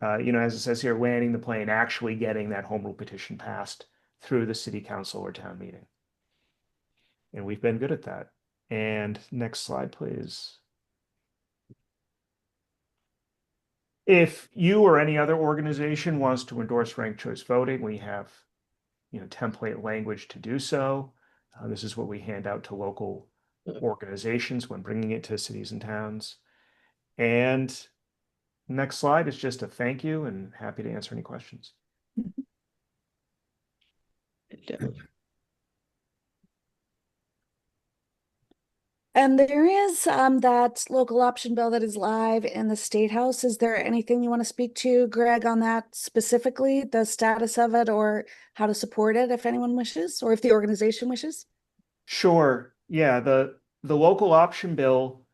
H: as it says here, landing the plane, actually getting that home rule petition passed through the city council or town meeting. And we've been good at that. And next slide, please. If you or any other organization wants to endorse ranked choice voting, we have template language to do so. This is what we hand out to local organizations when bringing it to cities and towns. And next slide is just a thank you, and happy to answer any questions.
B: And there is that local option bill that is live in the State House. Is there anything you want to speak to, Greg, on that specifically, the status of it or how to support it if anyone wishes, or if the organization wishes?
H: Sure. Yeah, the local option bill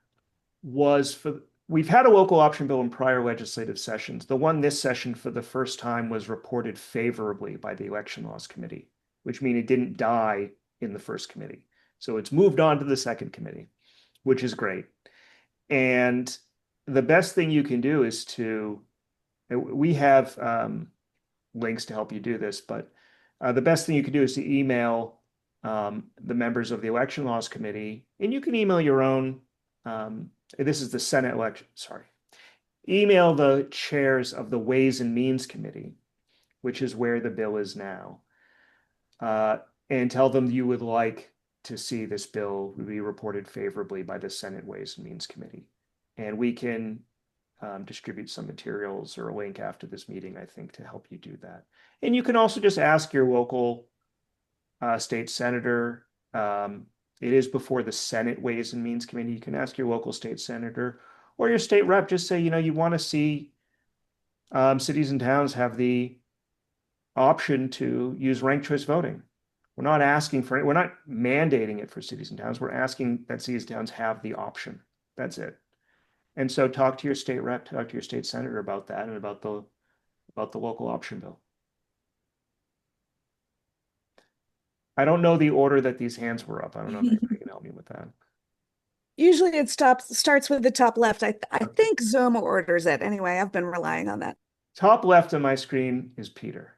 H: we've had a local option bill in prior legislative sessions. The one this session for the first time was reported favorably by the Election Laws Committee, which means it didn't die in the first committee. So it's moved on to the second committee, which is great. And the best thing you can do is we have links to help you do this, but the best thing you can do is to email the members of the Election Laws Committee, and you can email your own, this is the Senate election, sorry. Email the chairs of the Ways and Means Committee, which is where the bill is now, and tell them you would like to see this bill be reported favorably by the Senate Ways and Means Committee. And we can distribute some materials or a link after this meeting, I think, to help you do that. And you can also just ask your local state senator. It is before the Senate Ways and Means Committee. You can ask your local state senator or your state rep, just say, you want to see cities and towns have the option to use ranked choice voting. We're not mandating it for cities and towns. We're asking that cities and towns have the option. That's it. And so talk to your state rep, talk to your state senator about that and about the local option bill. I don't know the order that these hands were up. I don't know if anybody can help me with that.
B: Usually it starts with the top left. I think Zoom orders it. Anyway, I've been relying on that.
H: Top left of my screen is Peter.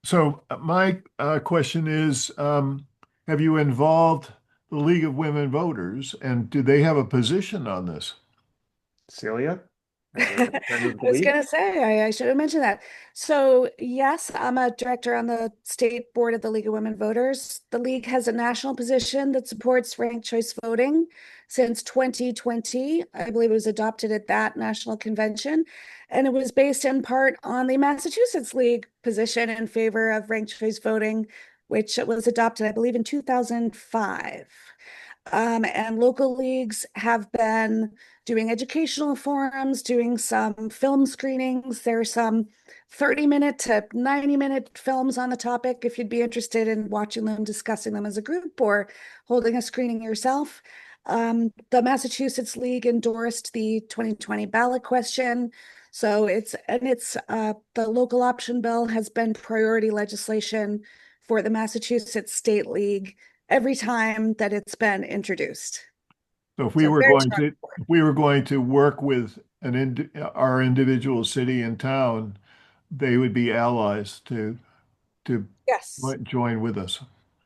K: So my question is, have you involved the League of Women Voters, and do they have a position on this?
H: Celia?
B: I was going to say, I should have mentioned that. So, yes, I'm a director on the state board of the League of Women Voters. The League has a national position that supports ranked choice voting since 2020. I believe it was adopted at that national convention. And it was based in part on the Massachusetts League position in favor of ranked choice voting, which was adopted, I believe, in 2005. And local leagues have been doing educational forums, doing some film screenings. There's some 30-minute to 90-minute films on the topic if you'd be interested in watching them, discussing them as a group, or holding a screening yourself. The Massachusetts League endorsed the 2020 ballot question. So the local option bill has been priority legislation for the Massachusetts State League every time that it's been introduced.
K: So if we were going to work with our individual city and town, they would be allies to
B: Yes.
K: join with us.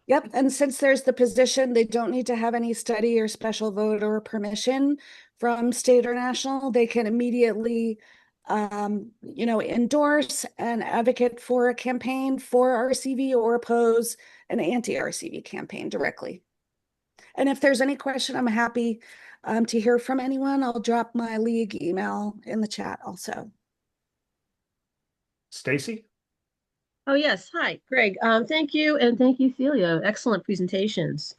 B: Yep. And since there's the position, they don't need to have any study or special vote or permission from state or national. They can immediately endorse and advocate for a campaign for RCV or oppose an anti-RCV campaign directly. And if there's any question, I'm happy to hear from anyone. I'll drop my league email in the chat also.
H: Stacy?
L: Oh, yes. Hi, Greg. Thank you. And thank you, Celia. Excellent presentations.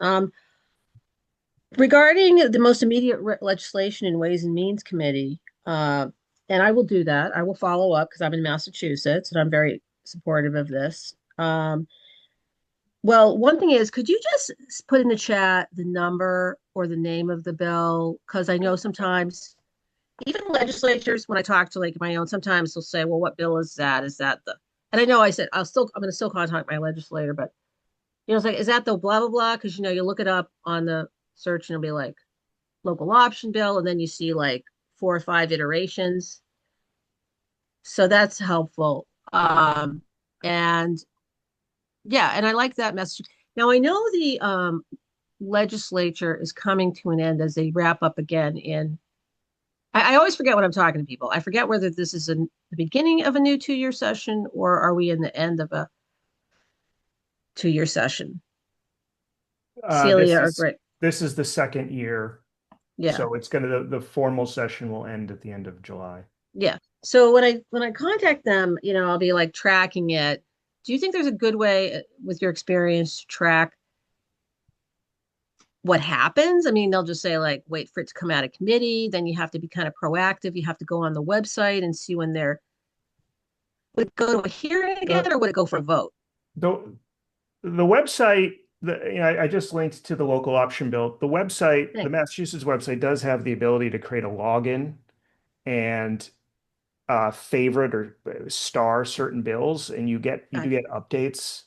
L: Regarding the most immediate legislation in Ways and Means Committee, and I will do that. I will follow up because I'm in Massachusetts and I'm very supportive of this. Well, one thing is, could you just put in the chat the number or the name of the bill? Because I know sometimes even legislatures, when I talk to like my own, sometimes they'll say, well, what bill is that? Is that the, and I know I said, I'm going to still contact my legislator, but it's like, is that the blah, blah, blah? Because, you look it up on the search and it'll be like local option bill. And then you see like 4 or 5 iterations. So that's helpful. And yeah, and I like that message. Now I know the legislature is coming to an end as they wrap up again in, I always forget when I'm talking to people. I forget whether this is the beginning of a new 2-year session or are we in the end of a 2-year session? Celia or Greg?
H: This is the second year.
L: Yeah.
H: So it's the formal session will end at the end of July.
L: Yeah. So when I contact them, I'll be like tracking it. Do you think there's a good way with your experience to track what happens? I mean, they'll just say like, wait for it to come out of committee. Then you have to be kind of proactive. You have to go on the website and see when would it go to a hearing again or would it go for a vote?
H: The website, I just linked to the local option bill. The website, the Massachusetts website does have the ability to create a login and favorite or star certain bills, and you do get updates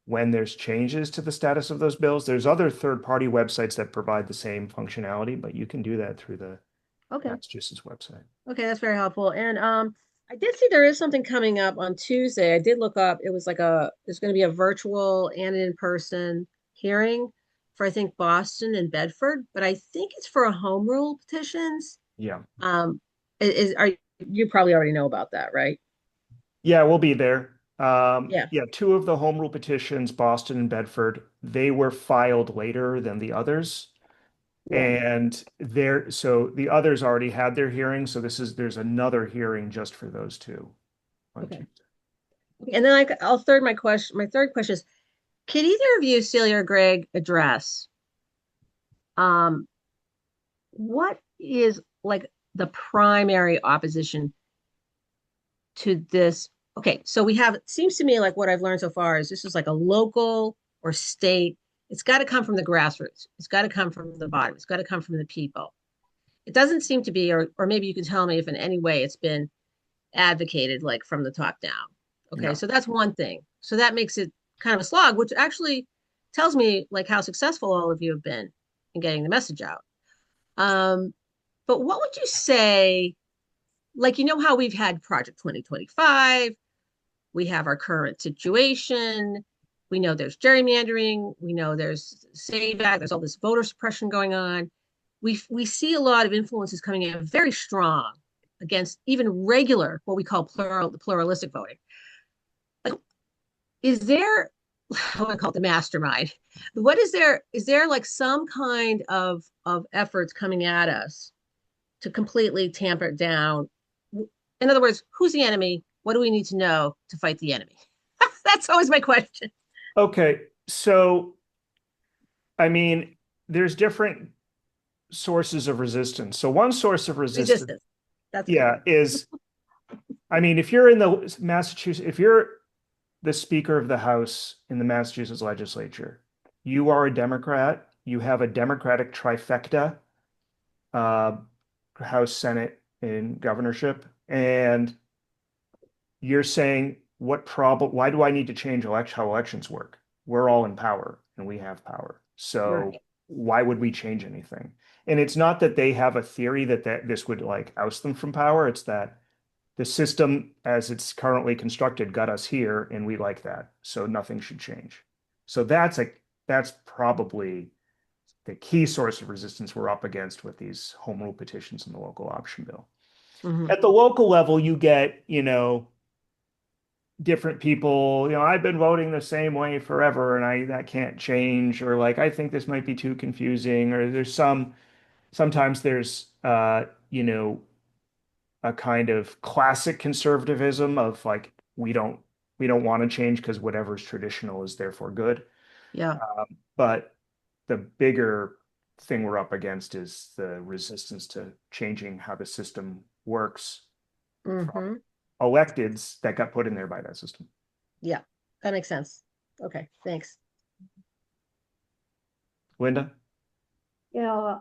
H: when there's changes to the status of those bills. There's other third-party websites that provide the same functionality, but you can do that through the Massachusetts website.
L: Okay, that's very helpful. And I did see there is something coming up on Tuesday. I did look up. It was like there's going to be a virtual and an in-person hearing for I think Boston and Bedford, but I think it's for home rule petitions.
H: Yeah.
L: You probably already know about that, right?
H: Yeah, we'll be there. Yeah, 2 of the home rule petitions, Boston and Bedford, they were filed later than the others. Yeah. And so the others already had their hearing. So there's another hearing just for those 2.
L: Okay. And then my third question is, could either of you, Celia or Greg, address what is like the primary opposition to this? Okay, so it seems to me like what I've learned so far is this is like a local or state. It's got to come from the grassroots. It's got to come from the bottom. It's got to come from the people. It doesn't seem to be, or maybe you can tell me if in any way it's been advocated like from the top down. Okay, yeah. So that's one thing. So that makes it kind of a slog, which actually tells me like how successful all of you have been in getting the message out. But what would you say like, you know how we've had Project 2025, we have our current situation, we know there's gerrymandering, we know there's SAVE Act, there's all this voter suppression going on. We see a lot of influences coming in very strong against even regular, what we call pluralistic voting. Like, is there, I want to call it the mastermind. What is there like some kind of efforts coming at us to completely tamper it down? In other words, who's the enemy? What do we need to know to fight the enemy? That's always my question.
H: Okay, so I mean, there's different sources of resistance. So one source of resistance,
L: That's
H: yeah, is, I mean, if you're in the Massachusetts, if you're the Speaker of the House in the Massachusetts legislature, you are a Democrat, you have a Democratic trifecta, House, Senate, and governorship, and you're saying, what problem, why do I need to change how elections work? We're all in power and we have power. So
L: Right.
H: why would we change anything? And it's not that they have a theory that this would like oust them from power. It's that the system as it's currently constructed got us here and we like that. So nothing should change. So that's probably the key source of resistance we're up against with these home rule petitions in the local option bill.
L: Mhm.
H: At the local level, you get, different people, I've been voting the same way forever and that can't change, or like, I think this might be too confusing, or sometimes there's, a kind of classic conservatism of like, we don't want to change because whatever's traditional is therefore good.
L: Yeah.
H: But the bigger thing we're up against is the resistance to changing how the system works
L: Mm-hmm.
H: electeds that got put in there by that system.
L: Yeah, that makes sense. Okay, thanks.
H: Linda?
J: Yeah,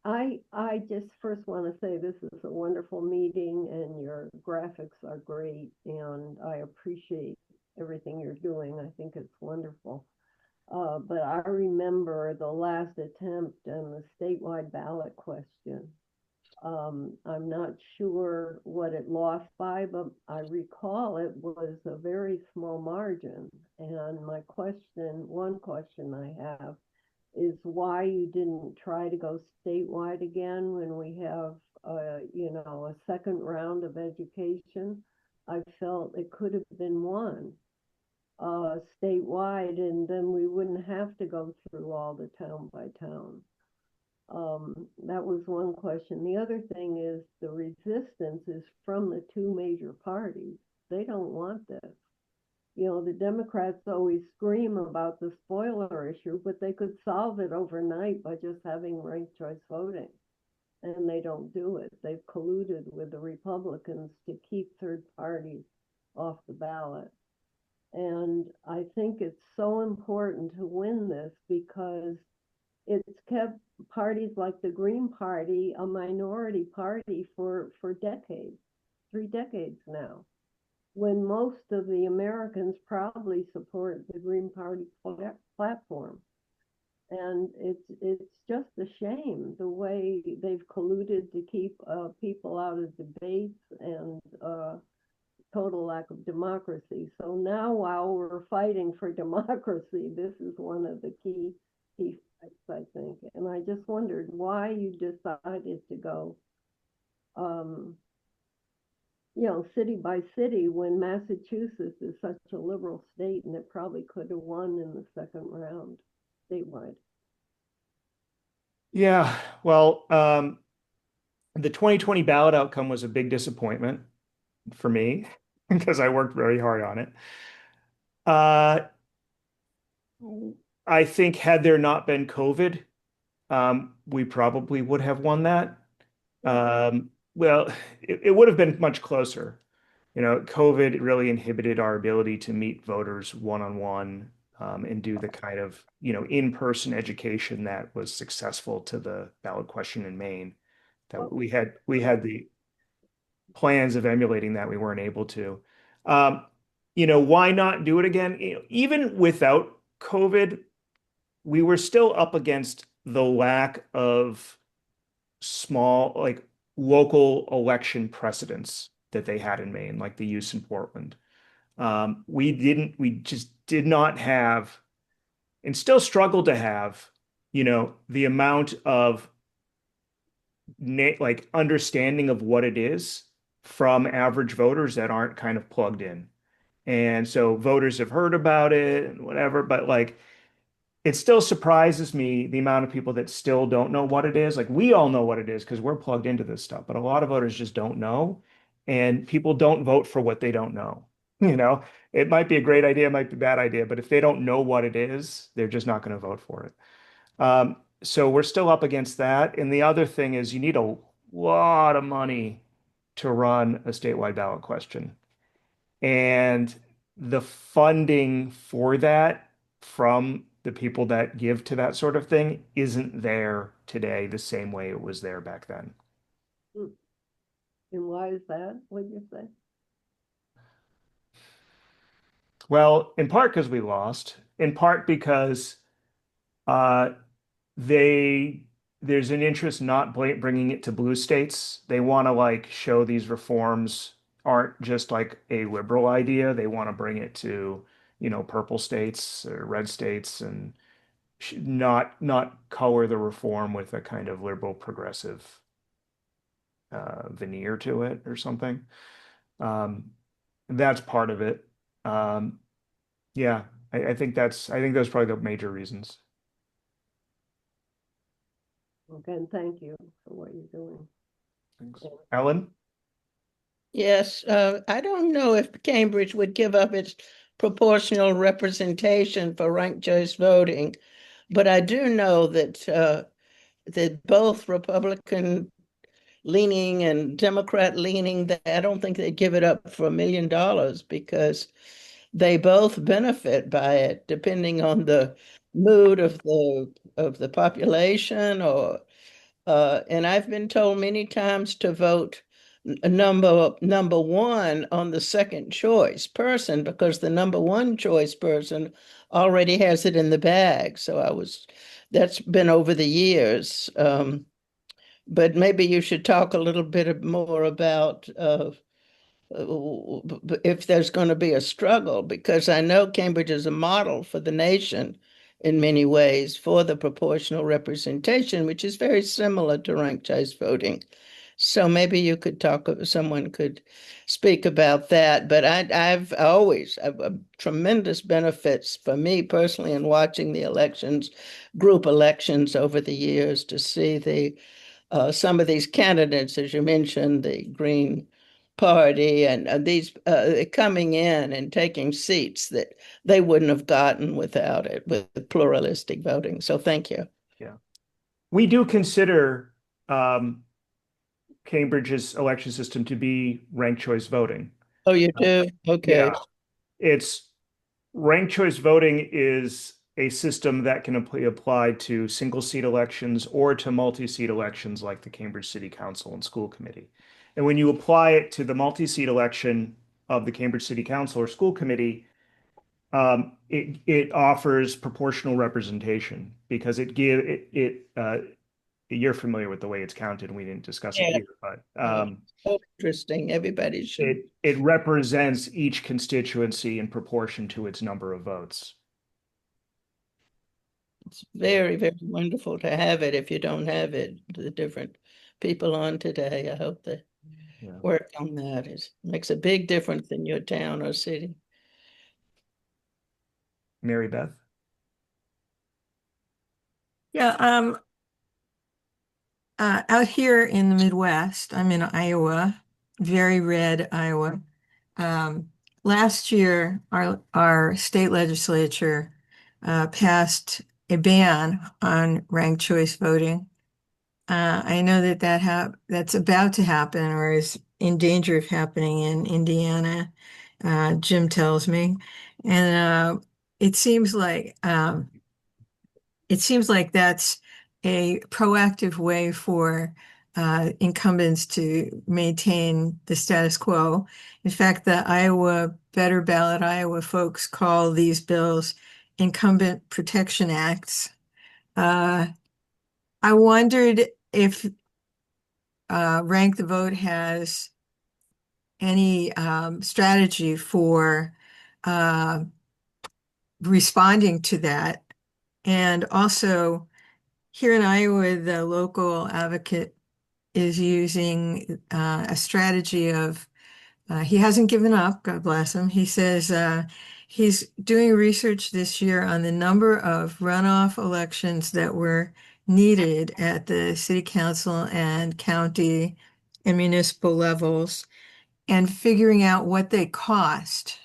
J: I just first want to say this is a wonderful meeting and your graphics are great and I appreciate everything you're doing. I think it's wonderful. But I remember the last attempt and the statewide ballot question. I'm not sure what it lost by, but I recall it was a very small margin. And one question I have is why you didn't try to go statewide again when we have, a second round of education. I felt it could have been won statewide, and then we wouldn't have to go through all the town by town. That was one question. The other thing is the resistance is from the two major parties. They don't want this. The Democrats always scream about the spoiler issue, but they could solve it overnight by just having ranked choice voting. And they don't do it. They've colluded with the Republicans to keep third parties off the ballot. And I think it's so important to win this because it's kept parties like the Green Party a minority party for decades, 3 decades now, when most of the Americans probably support the Green Party platform. And it's just a shame the way they've colluded to keep people out of debates and total lack of democracy. So now while we're fighting for democracy, this is one of the key fights, I think. And I just wondered why you decided to go city by city when Massachusetts is such a liberal state and it probably could have won in the second round statewide.
H: Yeah, well, the 2020 ballot outcome was a big disappointment for me because I worked very hard on it. I think had there not been COVID, we probably would have won that. Well, it would have been much closer. COVID really inhibited our ability to meet voters one-on-one and do the kind of, in-person education that was successful to the ballot question in Maine. That we had the plans of emulating that, we weren't able to. Why not do it again? Even without COVID, we were still up against the lack of small, like local election precedents that they had in Maine, like the use in Portland. We just did not have, and still struggle to have, the amount of like understanding of what it is from average voters that aren't kind of plugged in. And so voters have heard about it and whatever, but like it still surprises me the amount of people that still don't know what it is. Like we all know what it is because we're plugged into this stuff, but a lot of voters just don't know. And people don't vote for what they don't know. It might be a great idea, it might be a bad idea, but if they don't know what it is, they're just not going to vote for it. So we're still up against that. And the other thing is you need a lot of money to run a statewide ballot question. And the funding for that from the people that give to that sort of thing isn't there today the same way it was there back then.
J: And why is that? What you say?
H: Well, in part because we lost, in part because there's an interest not bringing it to blue states. They want to like show these reforms aren't just like a liberal idea. They want to bring it to, purple states or red states and not color the reform with a kind of liberal progressive veneer to it or something. That's part of it. Yeah, I think that's probably the major reasons.
J: Okay, and thank you for what you're doing.
H: Thanks. Ellen?
M: Yes, I don't know if Cambridge would give up its proportional representation for ranked choice voting, but I do know that both Republican leaning and Democrat leaning, that I don't think they'd give it up for $1 million because they both benefit by it, depending on the mood of the population and I've been told many times to vote number one on the second choice person because the number one choice person already has it in the bag. So that's been over the years. But maybe you should talk a little bit more about if there's going to be a struggle, because I know Cambridge is a model for the nation in many ways for the proportional representation, which is very similar to ranked choice voting. So maybe you could someone could speak about that. But I've always tremendous benefits for me personally in watching the elections, group elections over the years to see some of these candidates, as you mentioned, the Green Party, and these coming in and taking seats that they wouldn't have gotten without it, with pluralistic voting. So thank you.
H: Yeah. We do consider Cambridge's election system to be ranked choice voting.
M: Oh, you do? Okay.
H: Yeah. It's ranked choice voting is a system that can be applied to single seat elections or to multi-seat elections like the Cambridge City Council and School Committee. And when you apply it to the multi-seat election of the Cambridge City Council or School Committee, it offers proportional representation because you're familiar with the way it's counted, and we didn't discuss it here, but
M: so interesting. Everybody should.
H: It represents each constituency in proportion to its number of votes.
M: It's very, very wonderful to have it. If you don't have it, the different people on today, I hope they work on that. It makes a big difference in your town or city.
H: Mary Beth?
I: Yeah, out here in the Midwest, I'm in Iowa, very red Iowa. Last year, our state legislature passed a ban on ranked choice voting. I know that's about to happen or is in danger of happening in Indiana, Jim tells me. And it seems like that's a proactive way for incumbents to maintain the status quo. In fact, the Better Ballot Iowa folks call these bills incumbent protection acts. I wondered if Rank the Vote has any strategy for responding to that. And also, here in Iowa, the local advocate is using a strategy of, he hasn't given up, God bless him. He says he's doing research this year on the number of runoff elections that were needed at the city council and county and municipal levels and figuring out what they cost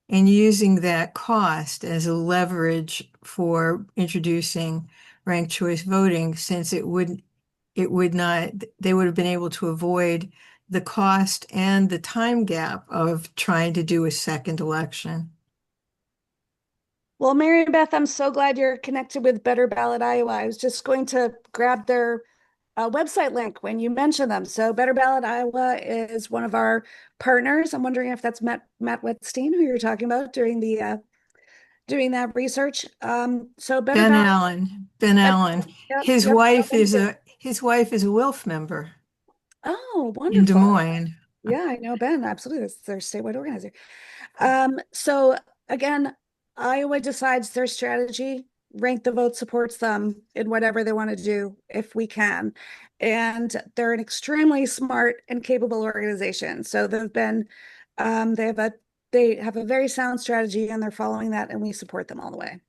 I: and using that cost as a leverage for introducing ranked choice voting, since it would not, they would have been able to avoid the cost and the time gap of trying to do a second election.
B: Well, Mary Beth, I'm so glad you're connected with Better Ballot Iowa. I was just going to grab their website link when you mentioned them. So Better Ballot Iowa is one of our partners. I'm wondering if that's Matt Wetstein, who you're talking about doing that research. So Better
I: Ben
B: Ballot.
I: Allen, Ben Allen.
B: Yep,
I: His
B: yep,
I: wife
B: thank
I: is
B: you.
I: his wife is a WILF member
B: Oh,
I: in Des
B: wonderful.
I: Moines.
B: Yeah, I know Ben. Absolutely. That's their statewide organizer. So again, Iowa decides their strategy. Rank the Vote supports them in whatever they want to do if we can. And they're an extremely smart and capable organization. So they've been, they have a very sound strategy and they're following that, and we support them all the way.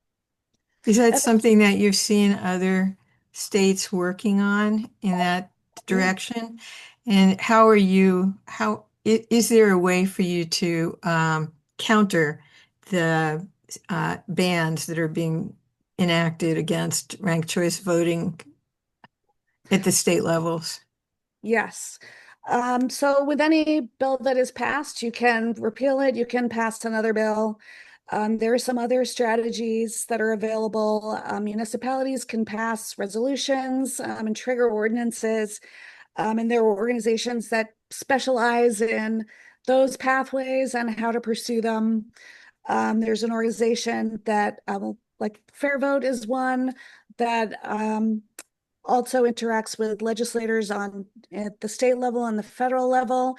I: Is that something that you've seen other states working on in that direction? And is there a way for you to counter the bans that are being enacted against ranked choice voting at the state levels?
B: Yes. So with any bill that is passed, you can repeal it, you can pass another bill. There are some other strategies that are available. Municipalities can pass resolutions and trigger ordinances. And there are organizations that specialize in those pathways and how to pursue them. There's an organization that, like Fair Vote is one that also interacts with legislators at the state level and the federal level.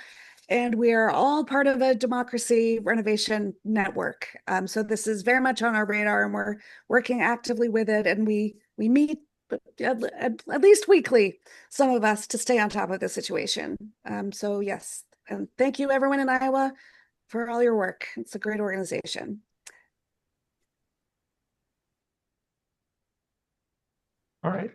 B: And we are all part of a democracy renovation network. So this is very much on our radar, and we're working actively with it. And we meet at least weekly, some of us, to stay on top of the situation. So yes, and thank you everyone in Iowa for all your work. It's a great organization.
H: All right.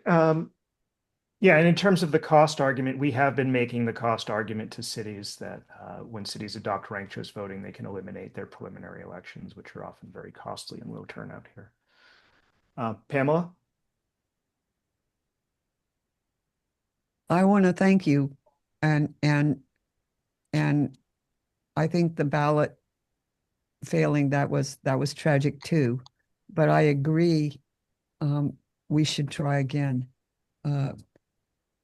H: Yeah, and in terms of the cost argument, we have been making the cost argument to cities that when cities adopt ranked choice voting, they can eliminate their preliminary elections, which are often very costly and low turnout here. Pamela?
D: I want to thank you, and I think the ballot failing, that was tragic too, but I agree, we should try again.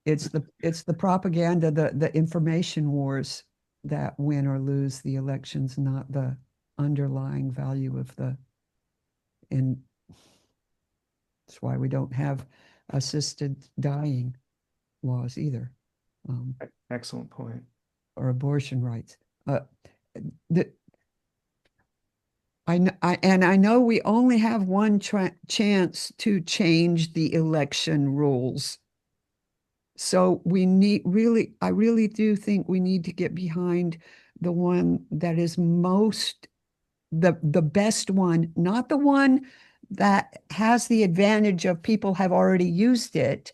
D: It's the propaganda, the information wars that win or lose the elections, not the underlying value of and that's why we don't have assisted dying laws either.
H: Excellent point.
D: Or abortion rights. I know we only have one chance to change the election rules. So I really do think we need to get behind the one that is the best one, not the one that has the advantage of people have already used it.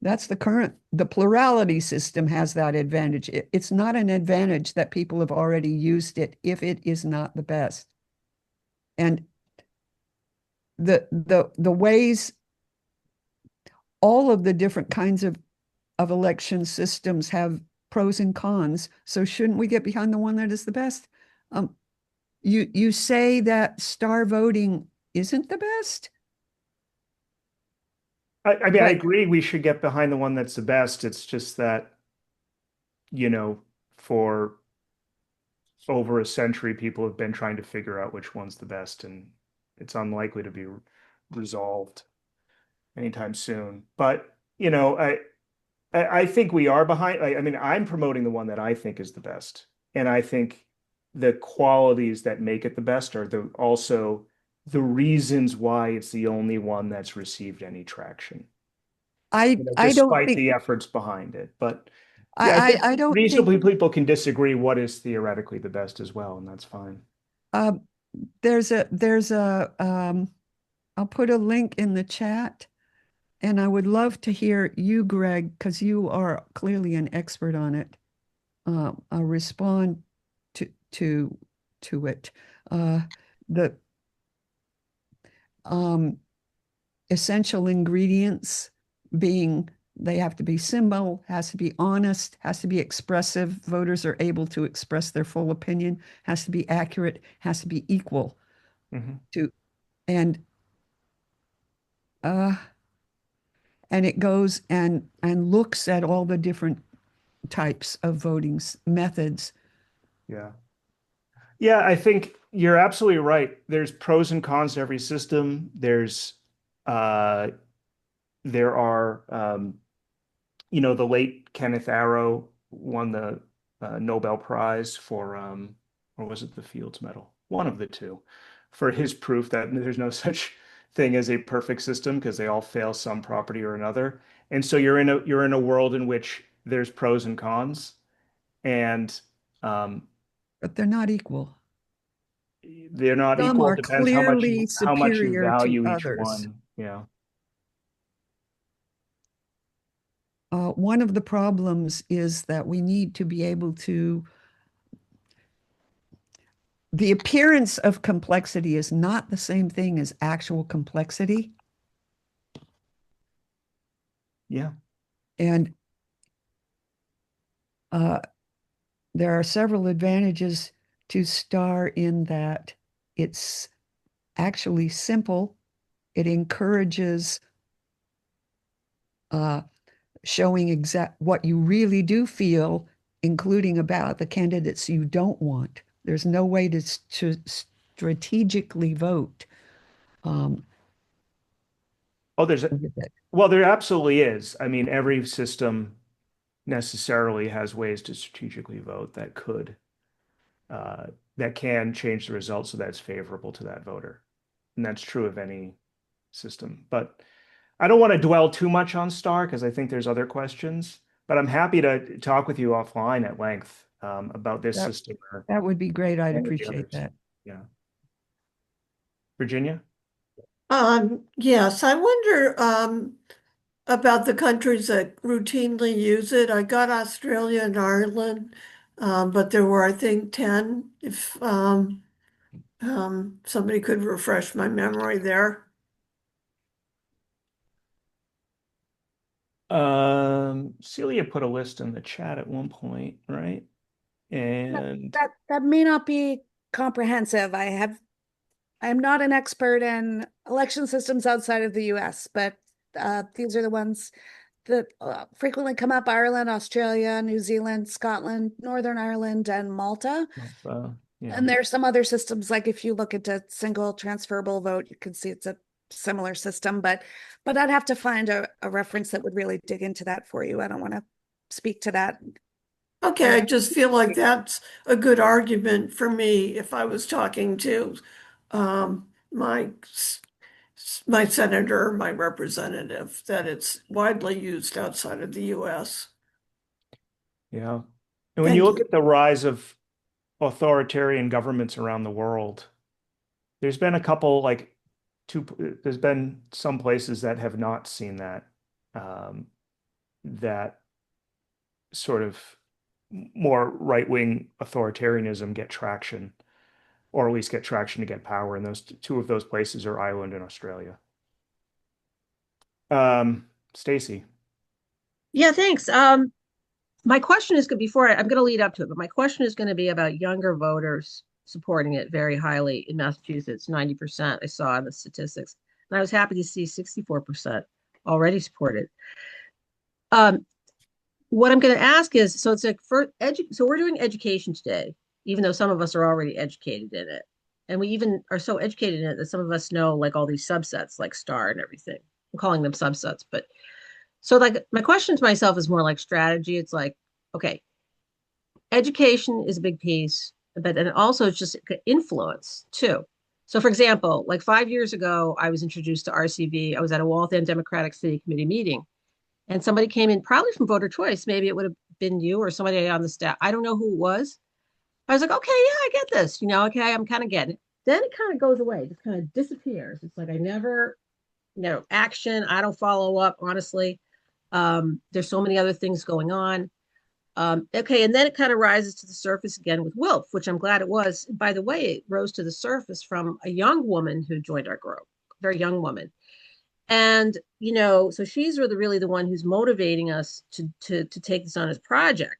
D: That's the plurality system has that advantage. It's not an advantage that people have already used it if it is not the best. And the ways, all of the different kinds of election systems have pros and cons. So shouldn't we get behind the one that is the best? You say that star voting isn't the best?
H: I mean, I agree we should get behind the one that's the best. It's just that, for over a century, people have been trying to figure out which one's the best, and it's unlikely to be resolved anytime soon. But, I think we are behind. I mean, I'm promoting the one that I think is the best. And I think the qualities that make it the best are also the reasons why it's the only one that's received any traction.
D: I don't
H: Despite
D: think
H: the efforts behind it. But yeah, I think
D: I don't think
H: reasonably people can disagree what is theoretically the best as well, and that's fine.
D: uh, there's a I'll put a link in the chat, and I would love to hear you, Greg, because you are clearly an expert on it. I'll respond to it. The essential ingredients being they have to be simple, has to be honest, has to be expressive. Voters are able to express their full opinion, has to be accurate, has to be equal to, and uh, and it goes and looks at all the different types of voting methods.
H: Yeah. Yeah, I think you're absolutely right. There's pros and cons to every system. There are the late Kenneth Arrow won the Nobel Prize for or was it the Fields Medal? One of the two, for his proof that there's no such thing as a perfect system because they all fail some property or another. And so you're in a world in which there's pros and cons, and
D: but they're not equal.
H: they're not
D: Some
H: equal.
D: are
H: It depends how much
D: clearly
H: you
D: superior to
H: value each
D: others.
H: one. Yeah.
D: One of the problems is that we need to be able to, the appearance of complexity is not the same thing as actual complexity.
H: Yeah.
D: And there are several advantages to STAR in that it's actually simple. It encourages showing exact what you really do feel, including about the candidates you don't want. There's no way to strategically vote.
H: Well, there absolutely is. I mean, every system necessarily has ways to strategically vote that can change the result so that's favorable to that voter. And that's true of any system. But I don't want to dwell too much on STAR because I think there's other questions. But I'm happy to talk with you offline at length about this system.
D: That would be great. I'd appreciate that.
H: Yeah. Virginia?
C: Yes, I wonder about the countries that routinely use it. I got Australia and Ireland, but there were, I think, 10, if somebody could refresh my memory there.
H: Celia put a list in the chat at one point, right? And
B: that may not be comprehensive. I'm not an expert in election systems outside of the US, but these are the ones that frequently come up: Ireland, Australia, New Zealand, Scotland, Northern Ireland, and Malta.
H: Yeah.
B: And there's some other systems, like if you look at a single transferable vote, you can see it's a similar system, but I'd have to find a reference that would really dig into that for you. I don't want to speak to that.
C: Okay, I just feel like that's a good argument for me if I was talking to my senator, my representative, that it's widely used outside of the US.
H: Yeah. And when you look at the rise of authoritarian governments around the world, there's been a couple, there's been some places that have not seen that, that sort of more right-wing authoritarianism get traction, or at least get traction to get power. And those two of those places are Ireland and Australia. Stacy.
L: Yeah, thanks. My question is before I'm going to lead up to it, but my question is going to be about younger voters supporting it very highly in Massachusetts. 90% I saw in the statistics, and I was happy to see 64% already supported. What I'm going to ask is, so it's like so we're doing education today, even though some of us are already educated in it, and we even are so educated in it that some of us know like all these subsets like STAR and everything. I'm calling them subsets, but So like my question to myself is more like strategy. It's like, okay, education is a big piece, but then also it's just influence too. So for example, like 5 years ago, I was introduced to RCV. I was at a Waltham Democratic City Committee meeting, and somebody came in probably from voter choice. Maybe it would have been you or somebody on the staff. I don't know who it was. I was like, okay, yeah, I get this. Okay, I'm kind of getting it. Then it kind of goes away, just kind of disappears. It's like I never, action. I don't follow up, honestly. There's so many other things going on. Okay, and then it kind of rises to the surface again with WILPF, which I'm glad it was. By the way, it rose to the surface from a young woman who joined our group, a very young woman. And, so she's really the one who's motivating us to take this on as a project.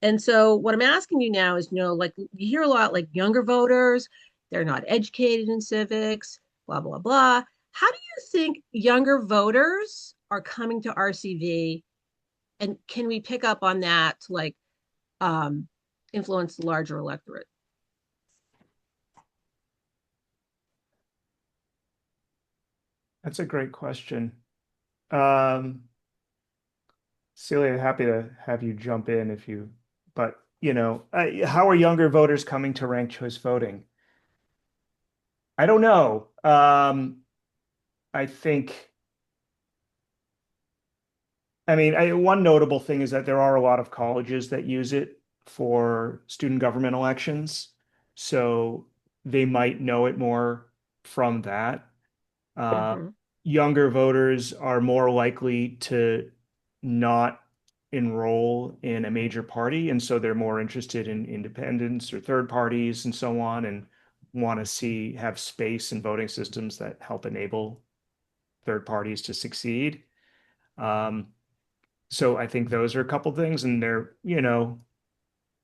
L: And so what I'm asking you now is, like you hear a lot like younger voters, they're not educated in civics, blah, blah, blah. How do you think younger voters are coming to RCV? And can we pick up on that to like influence the larger electorate?
H: That's a great question. Celia, happy to have you jump in but how are younger voters coming to ranked choice voting? I don't know. I think, one notable thing is that there are a lot of colleges that use it for student government elections. So they might know it more from that. Younger voters are more likely to not enroll in a major party, and so they're more interested in independents or third parties and so on, and want to have space in voting systems that help enable third parties to succeed. So I think those are a couple things, and they're,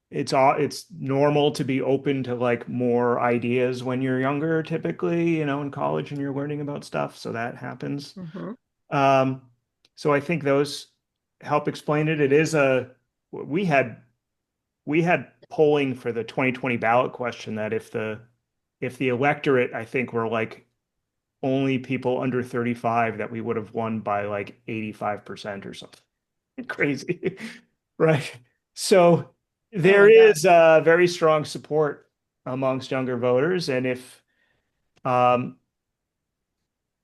H: it's normal to be open to like more ideas when you're younger, typically, in college and you're learning about stuff. So that happens. So I think those help explain it. We had polling for the 2020 ballot question that if the electorate, I think, were like only people under 35, that we would have won by like 85% or something. Crazy. Right. So there is very strong support amongst younger voters. And if,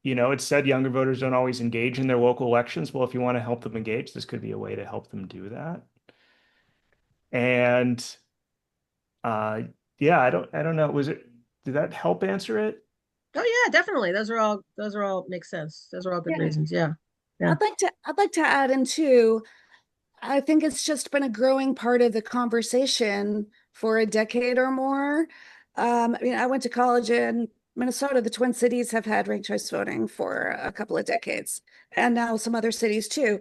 H: it's said younger voters don't always engage in their local elections. Well, if you want to help them engage, this could be a way to help them do that. And yeah, I don't know. Did that help answer it?
L: Oh yeah, definitely. Those are all make sense. Those are all good reasons. Yeah. Yeah.
B: I'd like to add in too. I think it's just been a growing part of the conversation for a decade or more. I went to college in Minnesota. The Twin Cities have had ranked choice voting for a couple of decades, and now some other cities too.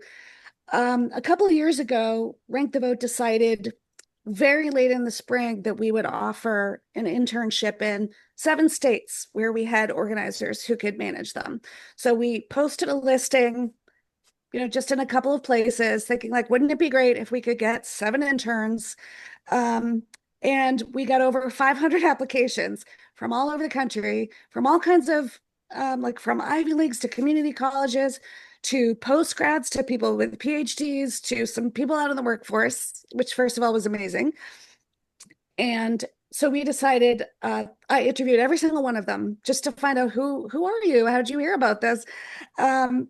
B: A couple of years ago, Rank the Vote decided very late in the spring that we would offer an internship in 7 states where we had organizers who could manage them. So we posted a listing, just in a couple of places, thinking like, wouldn't it be great if we could get 7 interns? And we got over 500 applications from all over the country, from all kinds of, like from Ivy Leagues to community colleges, to postgrads, to people with PhDs, to some people out in the workforce, which first of all was amazing. And so we decided, I interviewed every single one of them just to find out who are you? How did you hear about this? And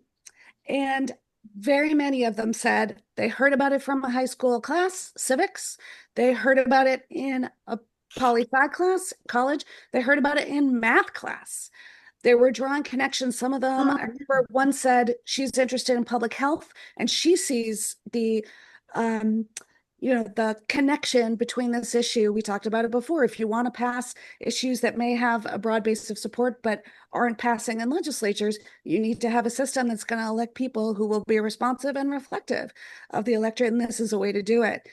B: very many of them said they heard about it from a high school class, civics. They heard about it in a poli-sci class, college. They heard about it in math class. They were drawing connections. Some of them, I remember one said she's interested in public health, and she sees the the connection between this issue. We talked about it before. If you want to pass issues that may have a broad base of support but aren't passing in legislatures, you need to have a system that's going to elect people who will be responsive and reflective of the electorate, and this is a way to do it.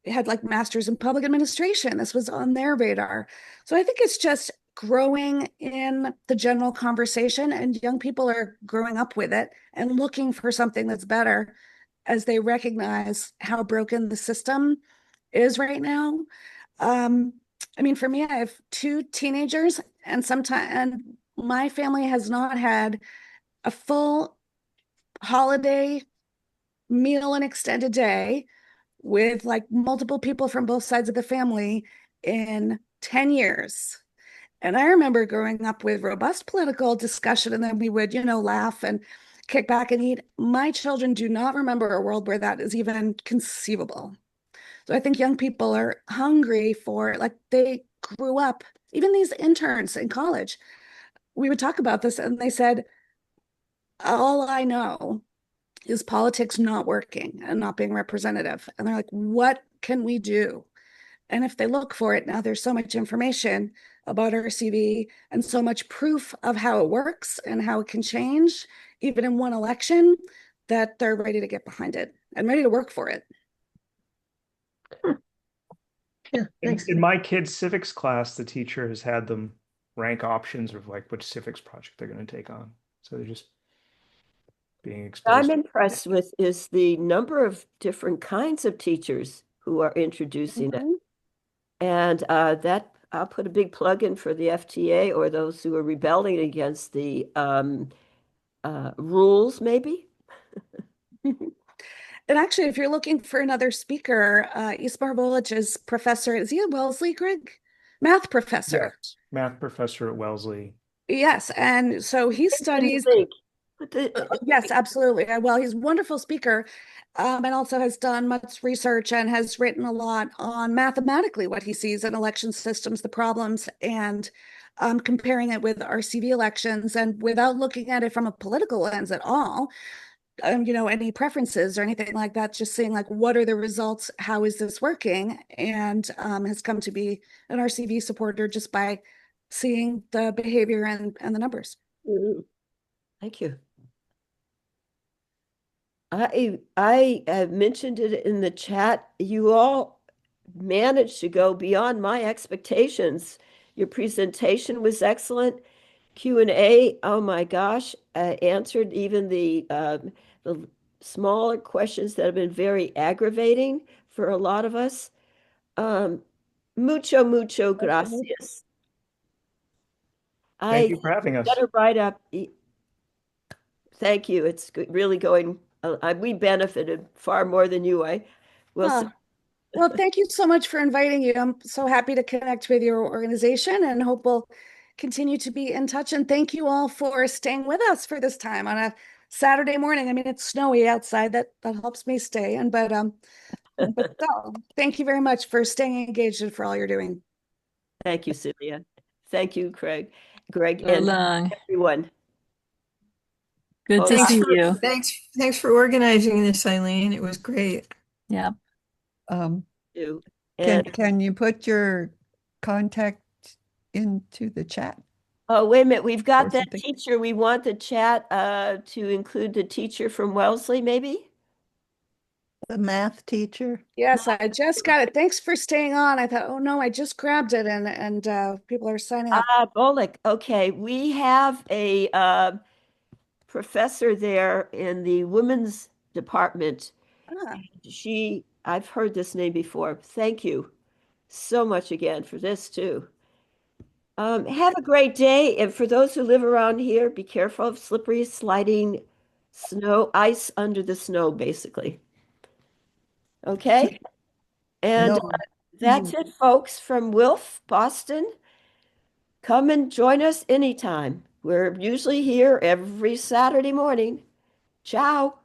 B: It had like masters in public administration. This was on their radar. So I think it's just growing in the general conversation, and young people are growing up with it and looking for something that's better as they recognize how broken the system is right now. For me, I have 2 teenagers, and my family has not had a full holiday meal and extended day with like multiple people from both sides of the family in 10 years. And I remember growing up with robust political discussion, and then we would, laugh and kick back and eat. My children do not remember a world where that is even conceivable. So I think young people are hungry for, like, they grew up, even these interns in college, we would talk about this and they said, all I know is politics not working and not being representative. And they're like, what can we do? And if they look for it, now there's so much information about RCV and so much proof of how it works and how it can change, even in one election, that they're ready to get behind it and ready to work for it.
L: Yeah, thanks.
H: In my kids' civics class, the teacher has had them rank options of like which civics project they're going to take on. So they're just being
A: What I'm
H: exposed.
A: impressed with is the number of different kinds of teachers who are introducing it. And that I'll put a big plug in for the FTA or those who are rebelling against the rules, maybe.
B: And actually, if you're looking for another speaker, Ismar Volich's professor, is he a Wellesley, Greg? Math professor.
H: Yes, math professor at Wellesley.
B: Yes, and so he studies. Yes, absolutely. Well, he's a wonderful speaker, and also has done much research and has written a lot on mathematically what he sees in election systems, the problems, and comparing it with RCV elections, and without looking at it from a political lens at all. Any preferences or anything like that, just seeing like, what are the results? How is this working? And has come to be an RCV supporter just by seeing the behavior and the numbers.
A: Thank you. I have mentioned it in the chat. You all managed to go beyond my expectations. Your presentation was excellent. Q&A, oh my gosh, answered even the smaller questions that have been very aggravating for a lot of us. Mucho gracias.
H: Thank you for having us.
A: Better write up. Thank you. It's really going. We benefited far more than you.
B: Well, thank you so much for inviting you. I'm so happy to connect with your organization and hope we'll continue to be in touch. And thank you all for staying with us for this time on a Saturday morning. I mean, it's snowy outside. That helps me stay. And but so, thank you very much for staying engaged and for all you're doing.
A: Thank you, Celia. Thank you, Greg,
I: So
A: and
I: long.
A: everyone.
G: Good to see you.
I: Thanks for organizing this, Eileen. It was great.
G: Yeah.
D: Can you put your contact into the chat?
A: Oh, wait a minute. We've got that teacher. We want the chat to include the teacher from Wellesley, maybe?
N: The math teacher?
B: Yes, I just got it. Thanks for staying on. I thought, oh no, I just grabbed it and people are signing up.
A: Bullock. Okay, we have a professor there in the women's department. I've heard this name before. Thank you so much again for this too. Have a great day. And for those who live around here, be careful of slippery, sliding ice under the snow, basically. Okay. And that's it, folks, from WILPF, Boston. Come and join us anytime. We're usually here every Saturday morning. Ciao.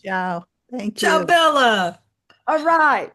N: Ciao. Thank you.
I: Ciao, Bella.
A: All right.